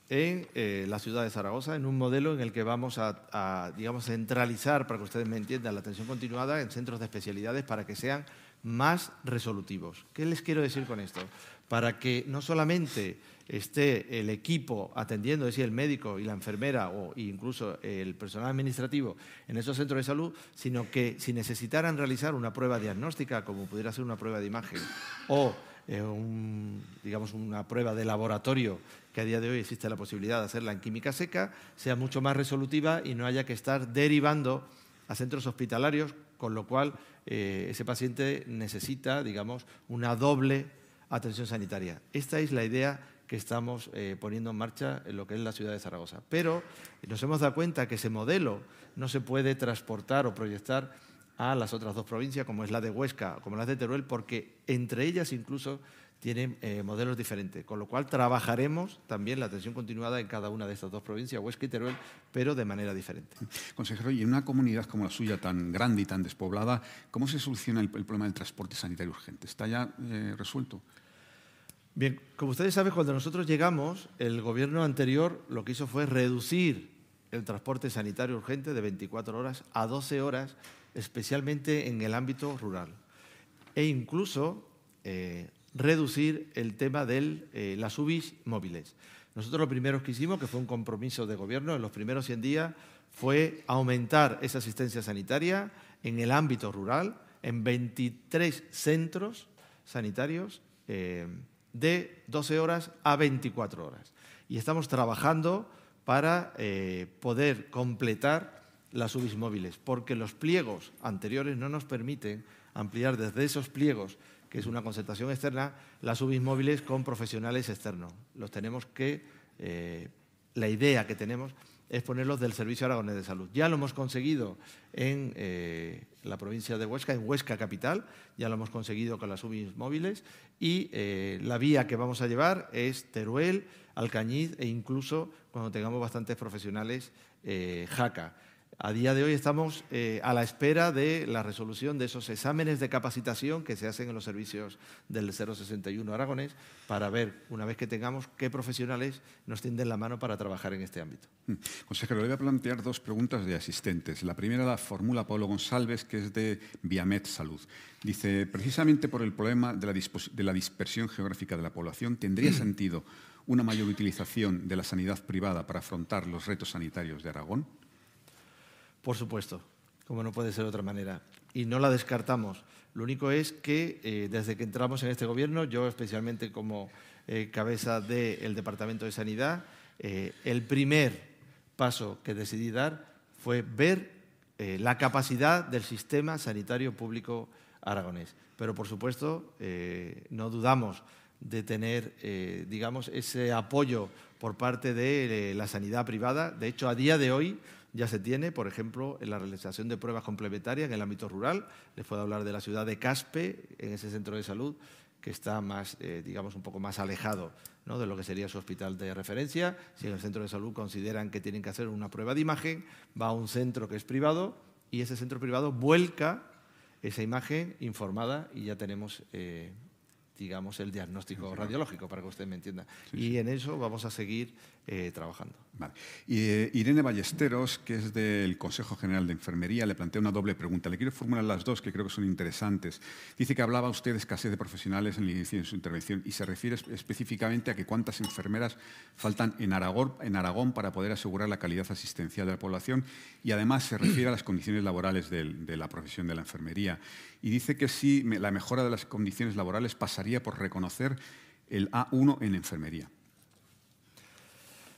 en la ciudad de Zaragoza, en un modelo en el que vamos a digamos, centralizar, para que ustedes me entiendan, la atención continuada en centros de especialidades para que sean más resolutivos. ¿Qué les quiero decir con esto? Para que no solamente esté el equipo atendiendo, es decir, el médico y la enfermera o incluso el personal administrativo en esos centros de salud, sino que si necesitaran realizar una prueba diagnóstica, como pudiera ser una prueba de imagen, o digamos, una prueba de laboratorio, que a día de hoy existe la posibilidad de hacerla en química seca, sea mucho más resolutiva y no haya que estar derivando a centros hospitalarios, con lo cual ese paciente necesita, digamos, una doble atención sanitaria. Esta es la idea que estamos poniendo en marcha en lo que es la ciudad de Zaragoza. Pero nos hemos dado cuenta que ese modelo no se puede transportar o proyectar a las otras dos provincias, como es la de Huesca o como la de Teruel, porque entre ellas incluso tienen modelos diferentes, con lo cual trabajaremos también la atención continuada en cada una de estas dos provincias, Huesca y Teruel, pero de manera diferente. Consejero, y en una comunidad como la suya, tan grande y tan despoblada, ¿cómo se soluciona el problema del transporte sanitario urgente? ¿Está ya resuelto? Bien, como ustedes saben, cuando nosotros llegamos, el gobierno anterior lo que hizo fue reducir el transporte sanitario urgente de 24 horas a 12 horas, especialmente en el ámbito rural, e incluso reducir el tema de las UBIs móviles. Nosotros lo primero que hicimos, que fue un compromiso de gobierno en los primeros 100 días, fue aumentar esa asistencia sanitaria en el ámbito rural, en 23 centros sanitarios, de 12 horas a 24 horas. Y estamos trabajando para poder completar las UBIs móviles, porque los pliegos anteriores no nos permiten ampliar desde esos pliegos, que es una concertación externa, las UBIs móviles con profesionales externos. Los tenemos que, la idea que tenemos es ponerlos del Servicio Aragonés de Salud. Ya lo hemos conseguido en la provincia de Huesca, en Huesca capital, ya lo hemos conseguido con las UBIs móviles y la vía que vamos a llevar es Teruel, Alcañiz e incluso, cuando tengamos bastantes profesionales, Jaca. A día de hoy estamos a la espera de la resolución de esos exámenes de capacitación que se hacen en los servicios del 061 aragonés para ver, una vez que tengamos, qué profesionales nos tienden la mano para trabajar en este ámbito. Consejero, le voy a plantear dos preguntas de asistentes. La primera la formula Pablo González, que es de Viamed Salud. Dice, precisamente por el problema de la dispersión geográfica de la población, ¿tendría sentido una mayor utilización de la sanidad privada para afrontar los retos sanitarios de Aragón? Por supuesto, como no puede ser de otra manera. Y no la descartamos. Lo único es que desde que entramos en este gobierno, yo especialmente como cabeza del Departamento de Sanidad, el primer paso que decidí dar fue ver la capacidad del sistema sanitario público aragonés. Pero, por supuesto, no dudamos de tener, digamos, ese apoyo por parte de la sanidad privada. De hecho, a día de hoy ya se tiene, por ejemplo, en la realización de pruebas complementarias en el ámbito rural. Les puedo hablar de la ciudad de Caspe, en ese centro de salud, que está más, digamos, un poco más alejado, ¿no?, de lo que sería su hospital de referencia. Si en el centro de salud consideran que tienen que hacer una prueba de imagen, va a un centro que es privado y ese centro privado vuelca esa imagen informada y ya tenemos, digamos, el diagnóstico radiológico, para que usted me entienda. Y en eso vamos a seguir trabajando. Vale. Irene Ballesteros, que es del Consejo General de Enfermería, le plantea una doble pregunta. Le quiero formular las dos, que creo que son interesantes. Dice que hablaba usted de escasez de profesionales en el inicio de su intervención y se refiere específicamente a que cuántas enfermeras faltan en Aragón para poder asegurar la calidad asistencial de la población y además se refiere a las condiciones laborales de la profesión de la enfermería. Y dice que sí, la mejora de las condiciones laborales pasaría por reconocer el A1 en enfermería.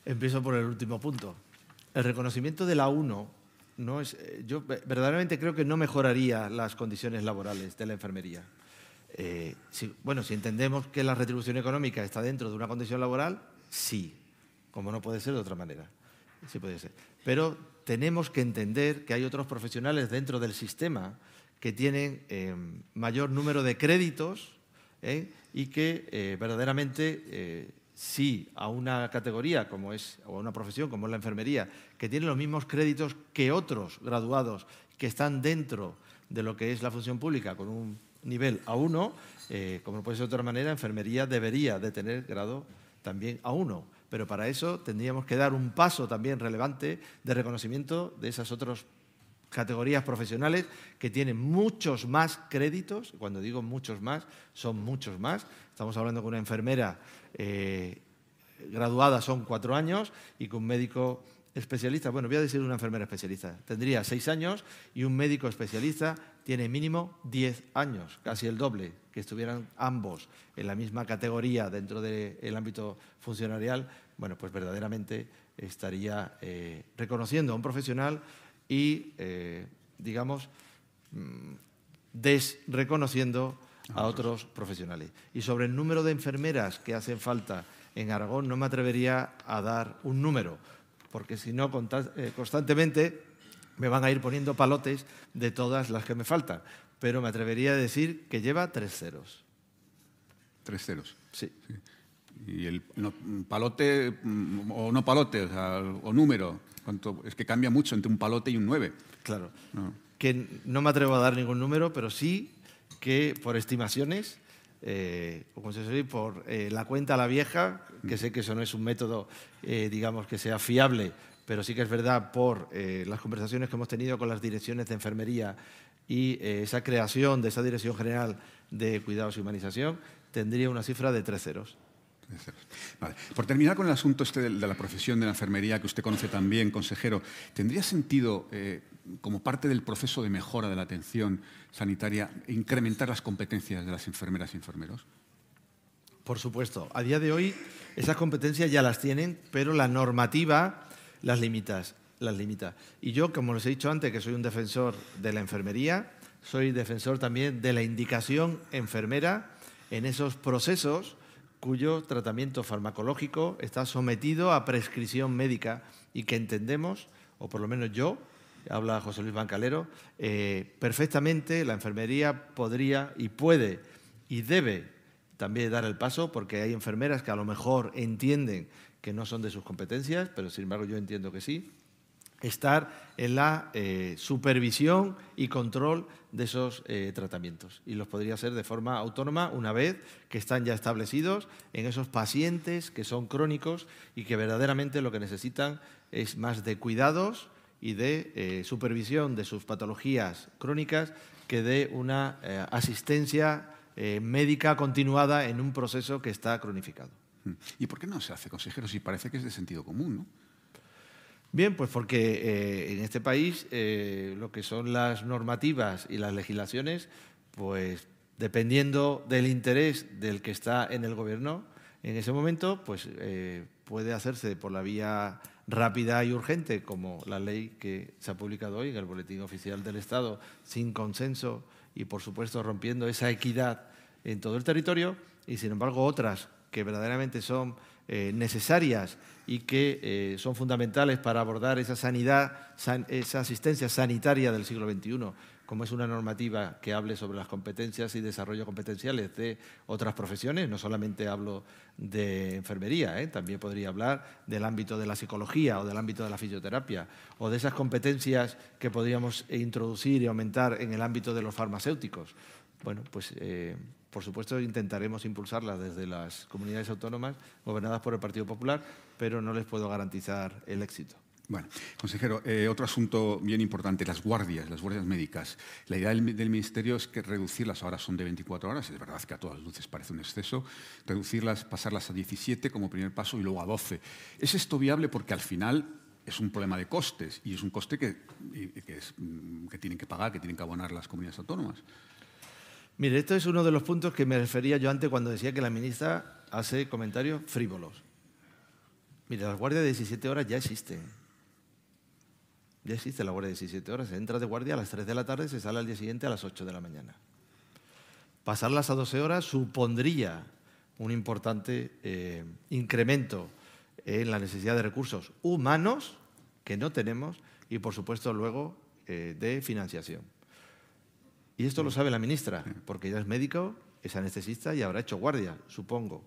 Empiezo por el último punto. El reconocimiento del A1 no es, yo verdaderamente creo que no mejoraría las condiciones laborales de la enfermería. Si entendemos que la retribución económica está dentro de una condición laboral, sí, como no puede ser de otra manera. Sí puede ser. Pero tenemos que entender que hay otros profesionales dentro del sistema que tienen mayor número de créditos y que verdaderamente sí a una categoría como es, o a una profesión como es la enfermería, que tiene los mismos créditos que otros graduados que están dentro de lo que es la función pública con un nivel A1, como no puede ser de otra manera, enfermería debería de tener grado también A1. Pero para eso tendríamos que dar un paso también relevante de reconocimiento de esas otras categorías profesionales que tienen muchos más créditos. Cuando digo muchos más, son muchos más. Estamos hablando que una enfermera graduada son 4 años y que un médico especialista, bueno, voy a decir una enfermera especialista, tendría 6 años y un médico especialista tiene mínimo 10 años, casi el doble, que estuvieran ambos en la misma categoría dentro del ámbito funcionarial, bueno, pues verdaderamente estaría reconociendo a un profesional y, digamos, desreconociendo a otros profesionales. Y sobre el número de enfermeras que hacen falta en Aragón, no me atrevería a dar un número, porque si no, constantemente me van a ir poniendo palotes de todas las que me faltan. Pero me atrevería a decir que lleva 3 ceros. 3 ceros. Sí. Y el palote o no palote, o número, es que cambia mucho entre un palote y un 9. Claro. No. Que no me atrevo a dar ningún número, pero sí que por estimaciones, o como se suele decir, por la cuenta a la vieja, que sé que eso no es un método, digamos, que sea fiable, pero sí que es verdad por las conversaciones que hemos tenido con las direcciones de enfermería y esa creación de esa Dirección General de Cuidados y Humanización, tendría una cifra de 3 ceros. Vale. Por terminar con el asunto de la profesión de la enfermería, que usted conoce también, consejero, ¿tendría sentido, como parte del proceso de mejora de la atención sanitaria, incrementar las competencias de las enfermeras y enfermeros? Por supuesto. A día de hoy esas competencias ya las tienen, pero la normativa las limita. Y yo, como les he dicho antes, que soy un defensor de la enfermería, soy defensor también de la indicación enfermera en esos procesos cuyo tratamiento farmacológico está sometido a prescripción médica y que entendemos, o por lo menos yo, habla José Luis Bancalero, perfectamente la enfermería podría y puede y debe también dar el paso, porque hay enfermeras que a lo mejor entienden que no son de sus competencias, pero sin embargo yo entiendo que sí, estar en la supervisión y control de esos tratamientos. Y los podría hacer de forma autónoma una vez que están ya establecidos en esos pacientes que son crónicos y que verdaderamente lo que necesitan es más de cuidados y de supervisión de sus patologías crónicas que de una asistencia médica continuada en un proceso que está cronificado. ¿Y por qué no se hace, consejero, si parece que es de sentido común, no? Bien, pues porque en este país lo que son las normativas y las legislaciones, pues dependiendo del interés del que está en el gobierno en ese momento, pues puede hacerse por la vía rápida y urgente, como la ley que se ha publicado hoy en el Boletín Oficial del Estado, sin consenso y, por supuesto, rompiendo esa equidad en todo el territorio, y, sin embargo, otras que verdaderamente son necesarias y que son fundamentales para abordar esa sanidad, esa asistencia sanitaria del siglo XXI, como es una normativa que hable sobre las competencias y desarrollo competenciales de otras profesiones. No solamente hablo de enfermería, también podría hablar del ámbito de la psicología o del ámbito de la fisioterapia, o de esas competencias que podríamos introducir y aumentar en el ámbito de los farmacéuticos. Bueno, pues por supuesto intentaremos impulsarlas desde las comunidades autónomas gobernadas por el Partido Popular, pero no les puedo garantizar el éxito. Bueno, consejero, otro asunto bien importante, las guardias médicas. La idea del Ministerio es que reducirlas, ahora son de 24 horas, es verdad que a todas luces parece un exceso, reducirlas, pasarlas a 17 como primer paso y luego a 12. ¿Es esto viable? Porque al final es un problema de costes y es un coste que tienen que pagar, que tienen que abonar las comunidades autónomas. Mire, esto es uno de los puntos que me refería yo antes cuando decía que la ministra hace comentarios frívolos. Mire, las guardias de 17 horas ya existen. Ya existe la guardia de 17 horas. Se entra de guardia a las 3 de la tarde, se sale al día siguiente a las 8 de la mañana. Pasarlas a 12 horas supondría un importante incremento en la necesidad de recursos humanos que no tenemos y, por supuesto, luego de financiación. Y esto lo sabe la ministra, porque ella es médico, es anestesista y habrá hecho guardia, supongo,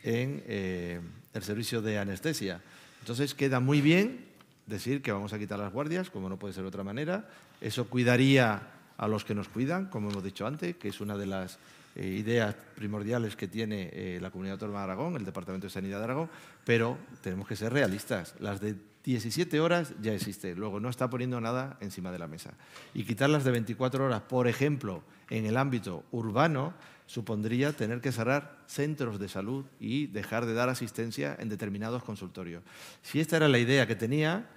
en el servicio de anestesia. Entonces queda muy bien decir que vamos a quitar las guardias, como no puede ser de otra manera. Eso cuidaría a los que nos cuidan, como hemos dicho antes, que es una de las ideas primordiales que tiene la Comunidad Autónoma de Aragón, el Departamento de Sanidad de Aragón, pero tenemos que ser realistas. Las de 17 horas ya existe, luego no está poniendo nada encima de la mesa. Y quitarlas de 24 horas, por ejemplo, en el ámbito urbano, supondría tener que cerrar centros de salud y dejar de dar asistencia en determinados consultorios. Si esta era la idea que tenía,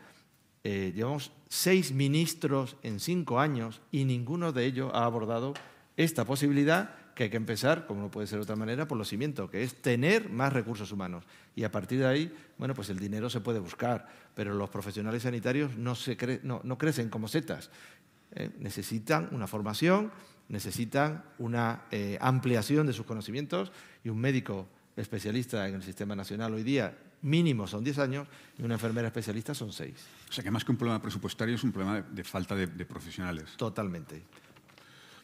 llevamos 6 ministros en 5 años y ninguno de ellos ha abordado esta posibilidad, que hay que empezar, como no puede ser de otra manera, por los cimientos, que es tener más recursos humanos. Y a partir de ahí, bueno, pues el dinero se puede buscar, pero los profesionales sanitarios no crecen como setas. Necesitan una formación, necesitan una ampliación de sus conocimientos, y un médico especialista en el sistema nacional hoy día mínimo son 10 años y una enfermera especialista son 6. O sea que más que un problema presupuestario es un problema de falta de profesionales. Totalmente.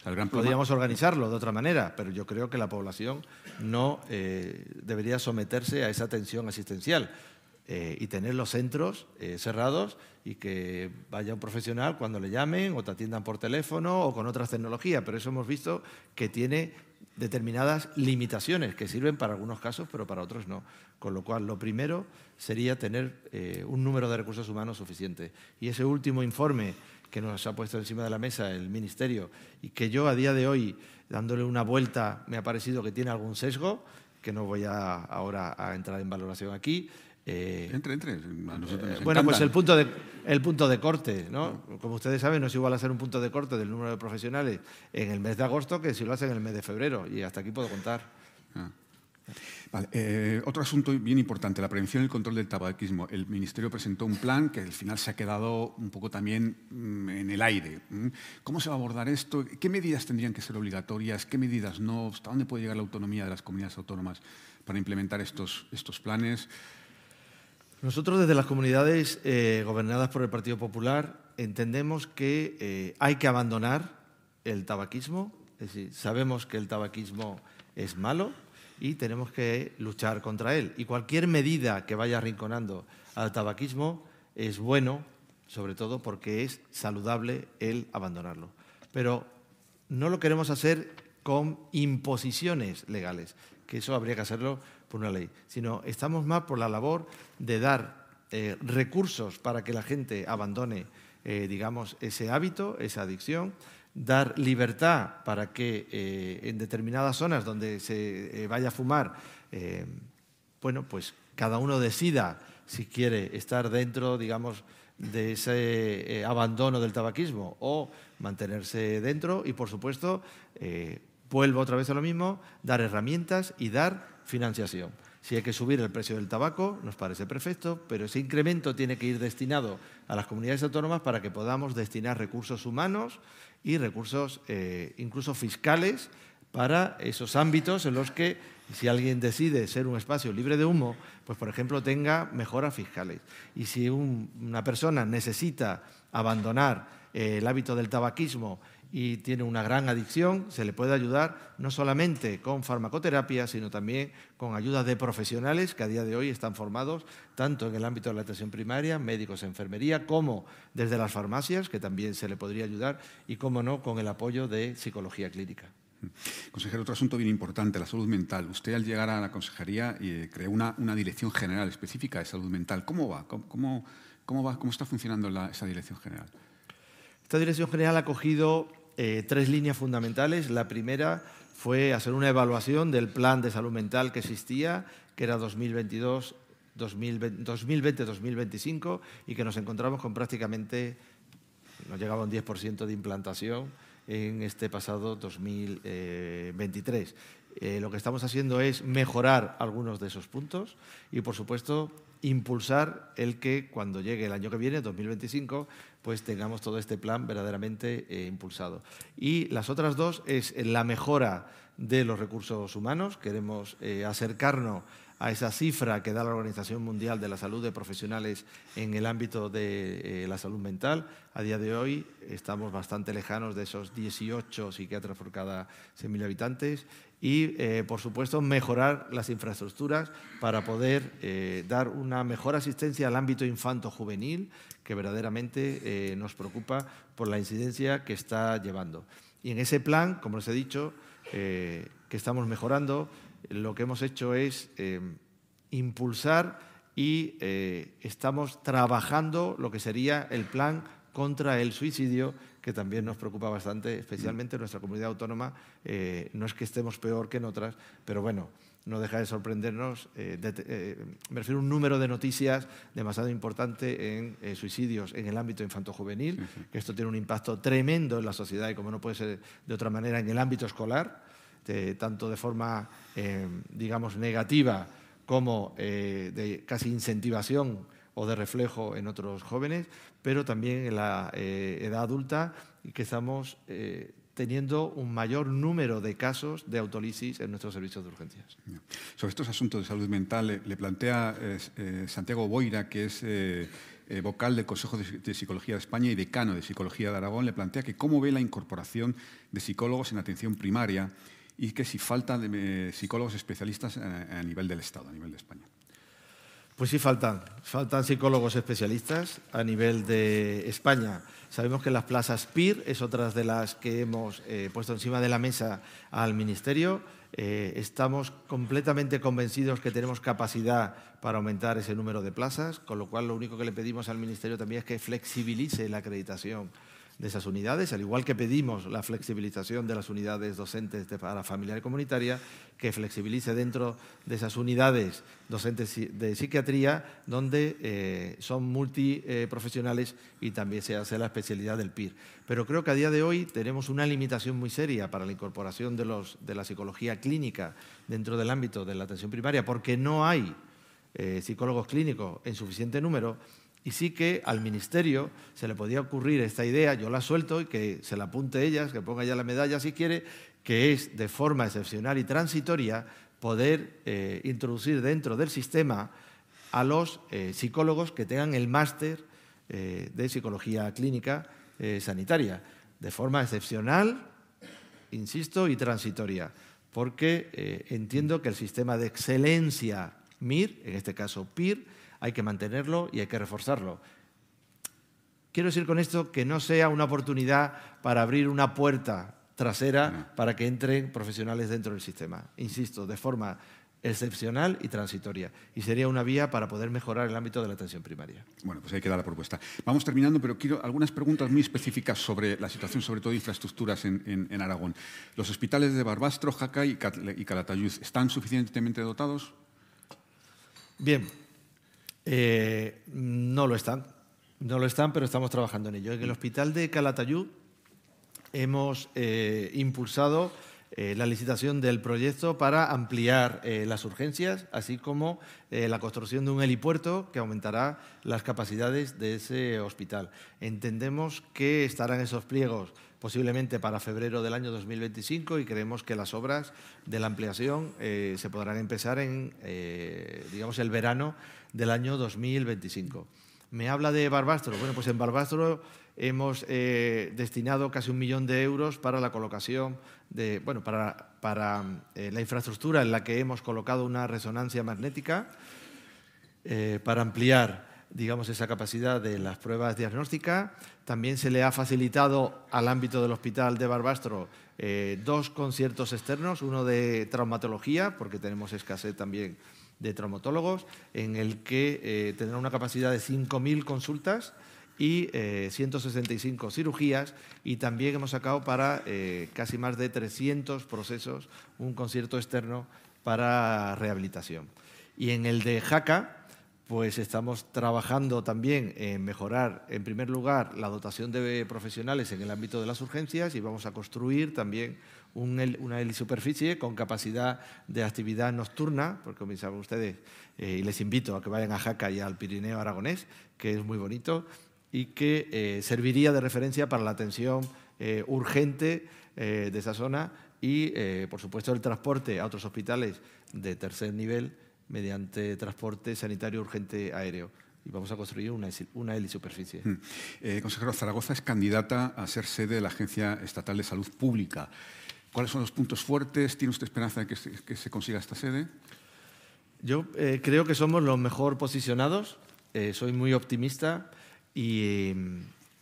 El gran problema... Podríamos organizarlo de otra manera, pero yo creo que la población no debería someterse a esa tensión asistencial y tener los centros cerrados y que vaya un profesional cuando le llamen o te atiendan por teléfono o con otras tecnologías. Pero eso hemos visto que tiene determinadas limitaciones que sirven para algunos casos, pero para otros no. Con lo cual, lo primero sería tener un número de recursos humanos suficiente. Y ese último informe que nos ha puesto encima de la mesa el Ministerio y que yo a día de hoy, dándole una vuelta, me ha parecido que tiene algún sesgo, que no voy ahora a entrar en valoración aquí. Entre. A nosotros nos Bueno, pues encantan. el punto de corte, ¿no? Como ustedes saben, no es igual hacer un punto de corte del número de profesionales en el mes de agosto que si lo hacen en el mes de febrero, y hasta aquí puedo contar. Vale. Otro asunto bien importante, la prevención y el control del tabaquismo. El Ministerio presentó un plan que al final se ha quedado un poco también en el aire. ¿Cómo se va a abordar esto? ¿Qué medidas tendrían que ser obligatorias? ¿Qué medidas no? ¿Hasta dónde puede llegar la autonomía de las comunidades autónomas para implementar estos planes? Nosotros, desde las comunidades gobernadas por el Partido Popular, entendemos que hay que abandonar el tabaquismo. Es decir, sabemos que el tabaquismo es malo y tenemos que luchar contra él. Y cualquier medida que vaya arrinconando al tabaquismo es bueno, sobre todo porque es saludable el abandonarlo. Pero no lo queremos hacer con imposiciones legales, que eso habría que hacerlo por una ley, sino estamos más por la labor de dar recursos para que la gente abandone, digamos, ese hábito, esa adicción, dar libertad para que en determinadas zonas donde se vaya a fumar, bueno, pues cada uno decida si quiere estar dentro, digamos, de ese abandono del tabaquismo o mantenerse dentro y, por supuesto, vuelvo otra vez a lo mismo, dar herramientas y dar financiación. Si hay que subir el precio del tabaco, nos parece perfecto, pero ese incremento tiene que ir destinado a las comunidades autónomas para que podamos destinar recursos humanos y recursos incluso fiscales para esos ámbitos en los que, si alguien decide ser un espacio libre de humo, pues, por ejemplo, tenga mejoras fiscales. Y si una persona necesita abandonar el hábito del tabaquismo y tiene una gran adicción, se le puede ayudar no solamente con farmacoterapia, sino también con ayuda de profesionales que a día de hoy están formados tanto en el ámbito de la atención primaria, médicos, enfermería, como desde las farmacias, que también se le podría ayudar, y, cómo no, con el apoyo de psicología clínica. Consejero, otro asunto bien importante, la salud mental. Usted, al llegar a la consejería, creó una dirección general específica de salud mental. ¿Cómo va? ¿Cómo está funcionando esa dirección general? Esta dirección general ha cogido 3 líneas fundamentales. La primera fue hacer una evaluación del plan de salud mental que existía, que era 2020-2025, y que nos encontramos con prácticamente, no llegaba a un 10% de implantación en este pasado 2023. Lo que estamos haciendo es mejorar algunos de esos puntos y, por supuesto, impulsar el que cuando llegue el año que viene, 2025, pues tengamos todo este plan verdaderamente impulsado. Y las otras 2 es la mejora de los recursos humanos. Queremos acercarnos a esa cifra que da la Organización Mundial de la Salud de profesionales en el ámbito de la salud mental. A día de hoy estamos bastante lejanos de esos 18 psiquiatras por cada 100.000 habitantes y, por supuesto, mejorar las infraestructuras para poder dar una mejor asistencia al ámbito infanto-juvenil, que verdaderamente nos preocupa por la incidencia que está llevando. Y en ese plan, como les he dicho, que estamos mejorando, lo que hemos hecho es impulsar y estamos trabajando lo que sería el plan contra el suicidio, que también nos preocupa bastante, especialmente en nuestra comunidad autónoma. No es que estemos peor que en otras, pero bueno, no deja de sorprendernos. Me refiero a un número de noticias demasiado importante en suicidios en el ámbito infanto-juvenil, que esto tiene un impacto tremendo en la sociedad y, como no puede ser de otra manera, en el ámbito escolar, tanto de forma, digamos, negativa como de casi incentivación o de reflejo en otros jóvenes, pero también en la edad adulta, y que estamos teniendo un mayor número de casos de autólisis en nuestros servicios de urgencias. Sobre estos asuntos de salud mental, le plantea Santiago Boira, que es vocal del Consejo de Psicología de España y decano de Psicología de Aragón, le plantea que cómo ve la incorporación de psicólogos en atención primaria y que si faltan psicólogos especialistas a nivel del Estado, a nivel de España. Pues sí, faltan psicólogos especialistas a nivel de España. Sabemos que las plazas PIR es otra de las que hemos puesto encima de la mesa al Ministerio. Estamos completamente convencidos que tenemos capacidad para aumentar ese número de plazas, con lo cual lo único que le pedimos al Ministerio también es que flexibilice la acreditación de esas unidades, al igual que pedimos la flexibilización de las unidades docentes para familiar y comunitaria, que flexibilice dentro de esas unidades docentes de psiquiatría, donde son multiprofesionales y también se hace la especialidad del PIR. Pero creo que a día de hoy tenemos una limitación muy seria para la incorporación de la psicología clínica dentro del ámbito de la atención primaria, porque no hay psicólogos clínicos en suficiente número. Y sí que al Ministerio se le podía ocurrir esta idea, yo la suelto y que se la apunte ellas, que ponga ya la medalla si quiere, que es de forma excepcional y transitoria poder introducir dentro del sistema a los psicólogos que tengan el máster de psicología clínica sanitaria, de forma excepcional, insisto, y transitoria, porque entiendo que el sistema de excelencia MIR, en este caso PIR, hay que mantenerlo y hay que reforzarlo. Quiero decir con esto que no sea una oportunidad para abrir una puerta trasera para que entren profesionales dentro del sistema. Insisto, de forma excepcional y transitoria. Y sería una vía para poder mejorar el ámbito de la atención primaria. Bueno, pues ahí queda la propuesta. Vamos terminando, pero quiero algunas preguntas muy específicas sobre la situación, sobre todo de infraestructuras en Aragón. ¿Los hospitales de Barbastro, Jaca y Calatayud están suficientemente dotados? Bien. No lo están, pero estamos trabajando en ello. En el Hospital de Calatayud hemos impulsado la licitación del proyecto para ampliar las urgencias, así como la construcción de un helipuerto que aumentará las capacidades de ese hospital. Entendemos que estarán esos pliegos posiblemente para febrero del año 2025 y creemos que las obras de la ampliación se podrán empezar en, digamos, el verano del año 2025. Me habla de Barbastro. Bueno, pues en Barbastro hemos destinado casi 1 millón de euros para la colocación de, bueno, para la infraestructura en la que hemos colocado una resonancia magnética para ampliar, digamos, esa capacidad de las pruebas diagnósticas. También se le ha facilitado al ámbito del Hospital de Barbastro 2 conciertos externos, uno de traumatología, porque tenemos escasez también de traumatólogos, en el que tendrá una capacidad de 5.000 consultas y 165 cirugías, y también hemos sacado para casi más de 300 procesos un concierto externo para rehabilitación. Y en el de Jaca, pues estamos trabajando también en mejorar, en primer lugar, la dotación de profesionales en el ámbito de las urgencias, y vamos a construir también una helisuperficie con capacidad de actividad nocturna, porque como saben ustedes, y les invito a que vayan a Jaca y al Pirineo aragonés, que es muy bonito, y que serviría de referencia para la atención urgente de esa zona y, por supuesto, el transporte a otros hospitales de tercer nivel mediante transporte sanitario urgente aéreo. Y vamos a construir una helisuperficie. Consejero, Zaragoza es candidata a ser sede de la Agencia Estatal de Salud Pública. ¿Cuáles son los puntos fuertes? ¿Tiene usted esperanza de que se consiga esta sede? Yo creo que somos los mejor posicionados. Soy muy optimista y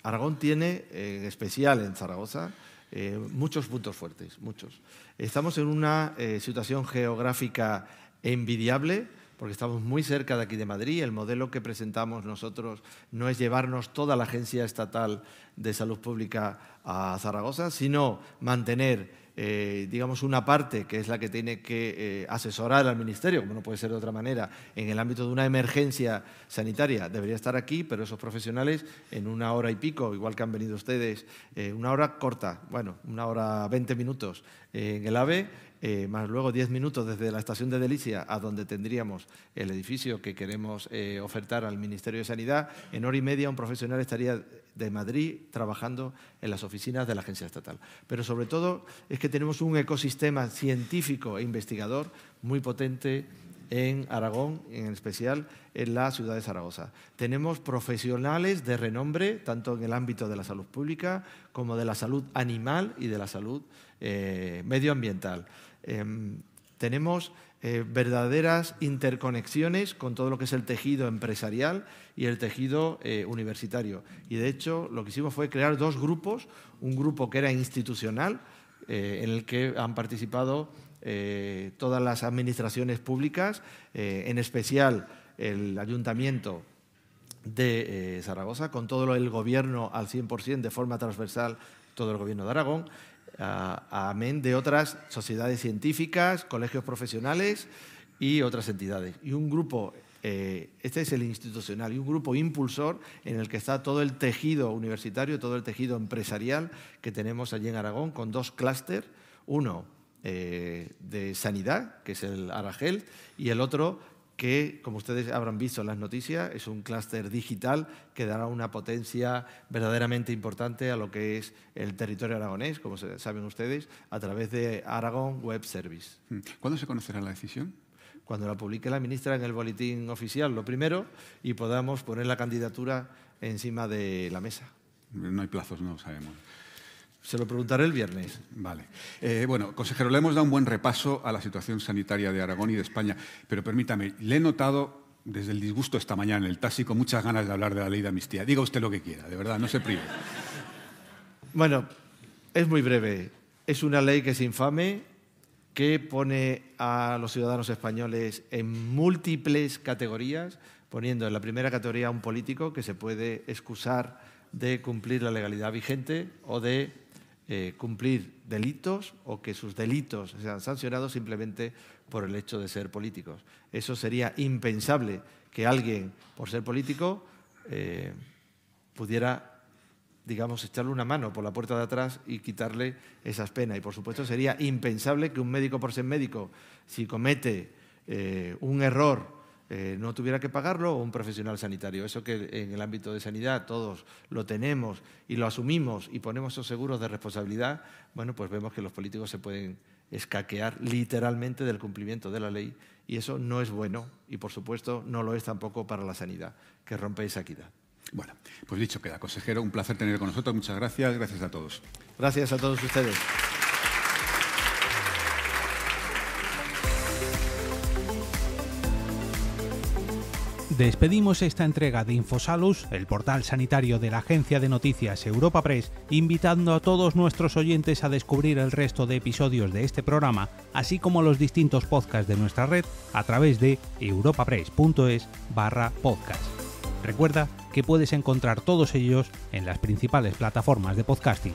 Aragón tiene, en especial en Zaragoza, muchos puntos fuertes, muchos. Estamos en una situación geográfica envidiable, porque estamos muy cerca de aquí de Madrid. El modelo que presentamos nosotros no es llevarnos toda la Agencia Estatal de Salud Pública a Zaragoza, sino mantener digamos, una parte que es la que tiene que asesorar al Ministerio, como no puede ser de otra manera, en el ámbito de una emergencia sanitaria, debería estar aquí, pero esos profesionales en 1 hora y pico, igual que han venido ustedes, 1 hora corta, bueno, 1 hora 20 minutos en el AVE, más luego 10 minutos desde la estación de Delicia a donde tendríamos el edificio que queremos ofertar al Ministerio de Sanidad. En 1 hora y media un profesional estaría de Madrid trabajando en las oficinas de la Agencia Estatal. Pero sobre todo es que tenemos un ecosistema científico e investigador muy potente en Aragón, en especial en la ciudad de Zaragoza. Tenemos profesionales de renombre, tanto en el ámbito de la salud pública como de la salud animal y de la salud medioambiental. Tenemos verdaderas interconexiones con todo lo que es el tejido empresarial y el tejido universitario. Y, de hecho, lo que hicimos fue crear 2 grupos, un grupo que era institucional, en el que han participado todas las administraciones públicas, en especial el Ayuntamiento de Zaragoza, con todo el Gobierno al 100% de forma transversal, todo el Gobierno de Aragón, amén de otras sociedades científicas, colegios profesionales y otras entidades. Y un grupo, este es el institucional, y un grupo impulsor en el que está todo el tejido universitario, todo el tejido empresarial que tenemos allí en Aragón, con 2 clústeres, uno de sanidad, que es el Aragel, y el otro que, como ustedes habrán visto en las noticias, es un clúster digital que dará una potencia verdaderamente importante a lo que es el territorio aragonés, como saben ustedes, a través de Aragon Web Service. ¿Cuándo se conocerá la decisión? Cuando la publique la ministra en el boletín oficial, lo primero, y podamos poner la candidatura encima de la mesa. No hay plazos, no sabemos. Se lo preguntaré el viernes. Vale. Bueno, consejero, le hemos dado un buen repaso a la situación sanitaria de Aragón y de España, pero permítame, le he notado desde el disgusto esta mañana en el taxi con muchas ganas de hablar de la ley de amnistía. Diga usted lo que quiera, de verdad, no se prive. Bueno, es muy breve. Es una ley que es infame, que pone a los ciudadanos españoles en múltiples categorías, poniendo en la primera categoría a un político que se puede excusar de cumplir la legalidad vigente o de cumplir delitos o que sus delitos sean sancionados simplemente por el hecho de ser políticos. Eso sería impensable que alguien, por ser político, pudiera, digamos, echarle una mano por la puerta de atrás y quitarle esas penas. Y, por supuesto, sería impensable que un médico, por ser médico, si comete un error, no tuviera que pagarlo, o un profesional sanitario. Eso que en el ámbito de sanidad todos lo tenemos y lo asumimos y ponemos esos seguros de responsabilidad, bueno, pues vemos que los políticos se pueden escaquear literalmente del cumplimiento de la ley y eso no es bueno y, por supuesto, no lo es tampoco para la sanidad, que rompe esa equidad. Bueno, pues dicho queda, consejero, un placer tener con nosotros. Muchas gracias. Gracias a todos. Gracias a todos ustedes. Despedimos esta entrega de Infosalus, el portal sanitario de la agencia de noticias Europa Press, invitando a todos nuestros oyentes a descubrir el resto de episodios de este programa, así como los distintos podcasts de nuestra red a través de europapress.es/podcast. Recuerda que puedes encontrar todos ellos en las principales plataformas de podcasting.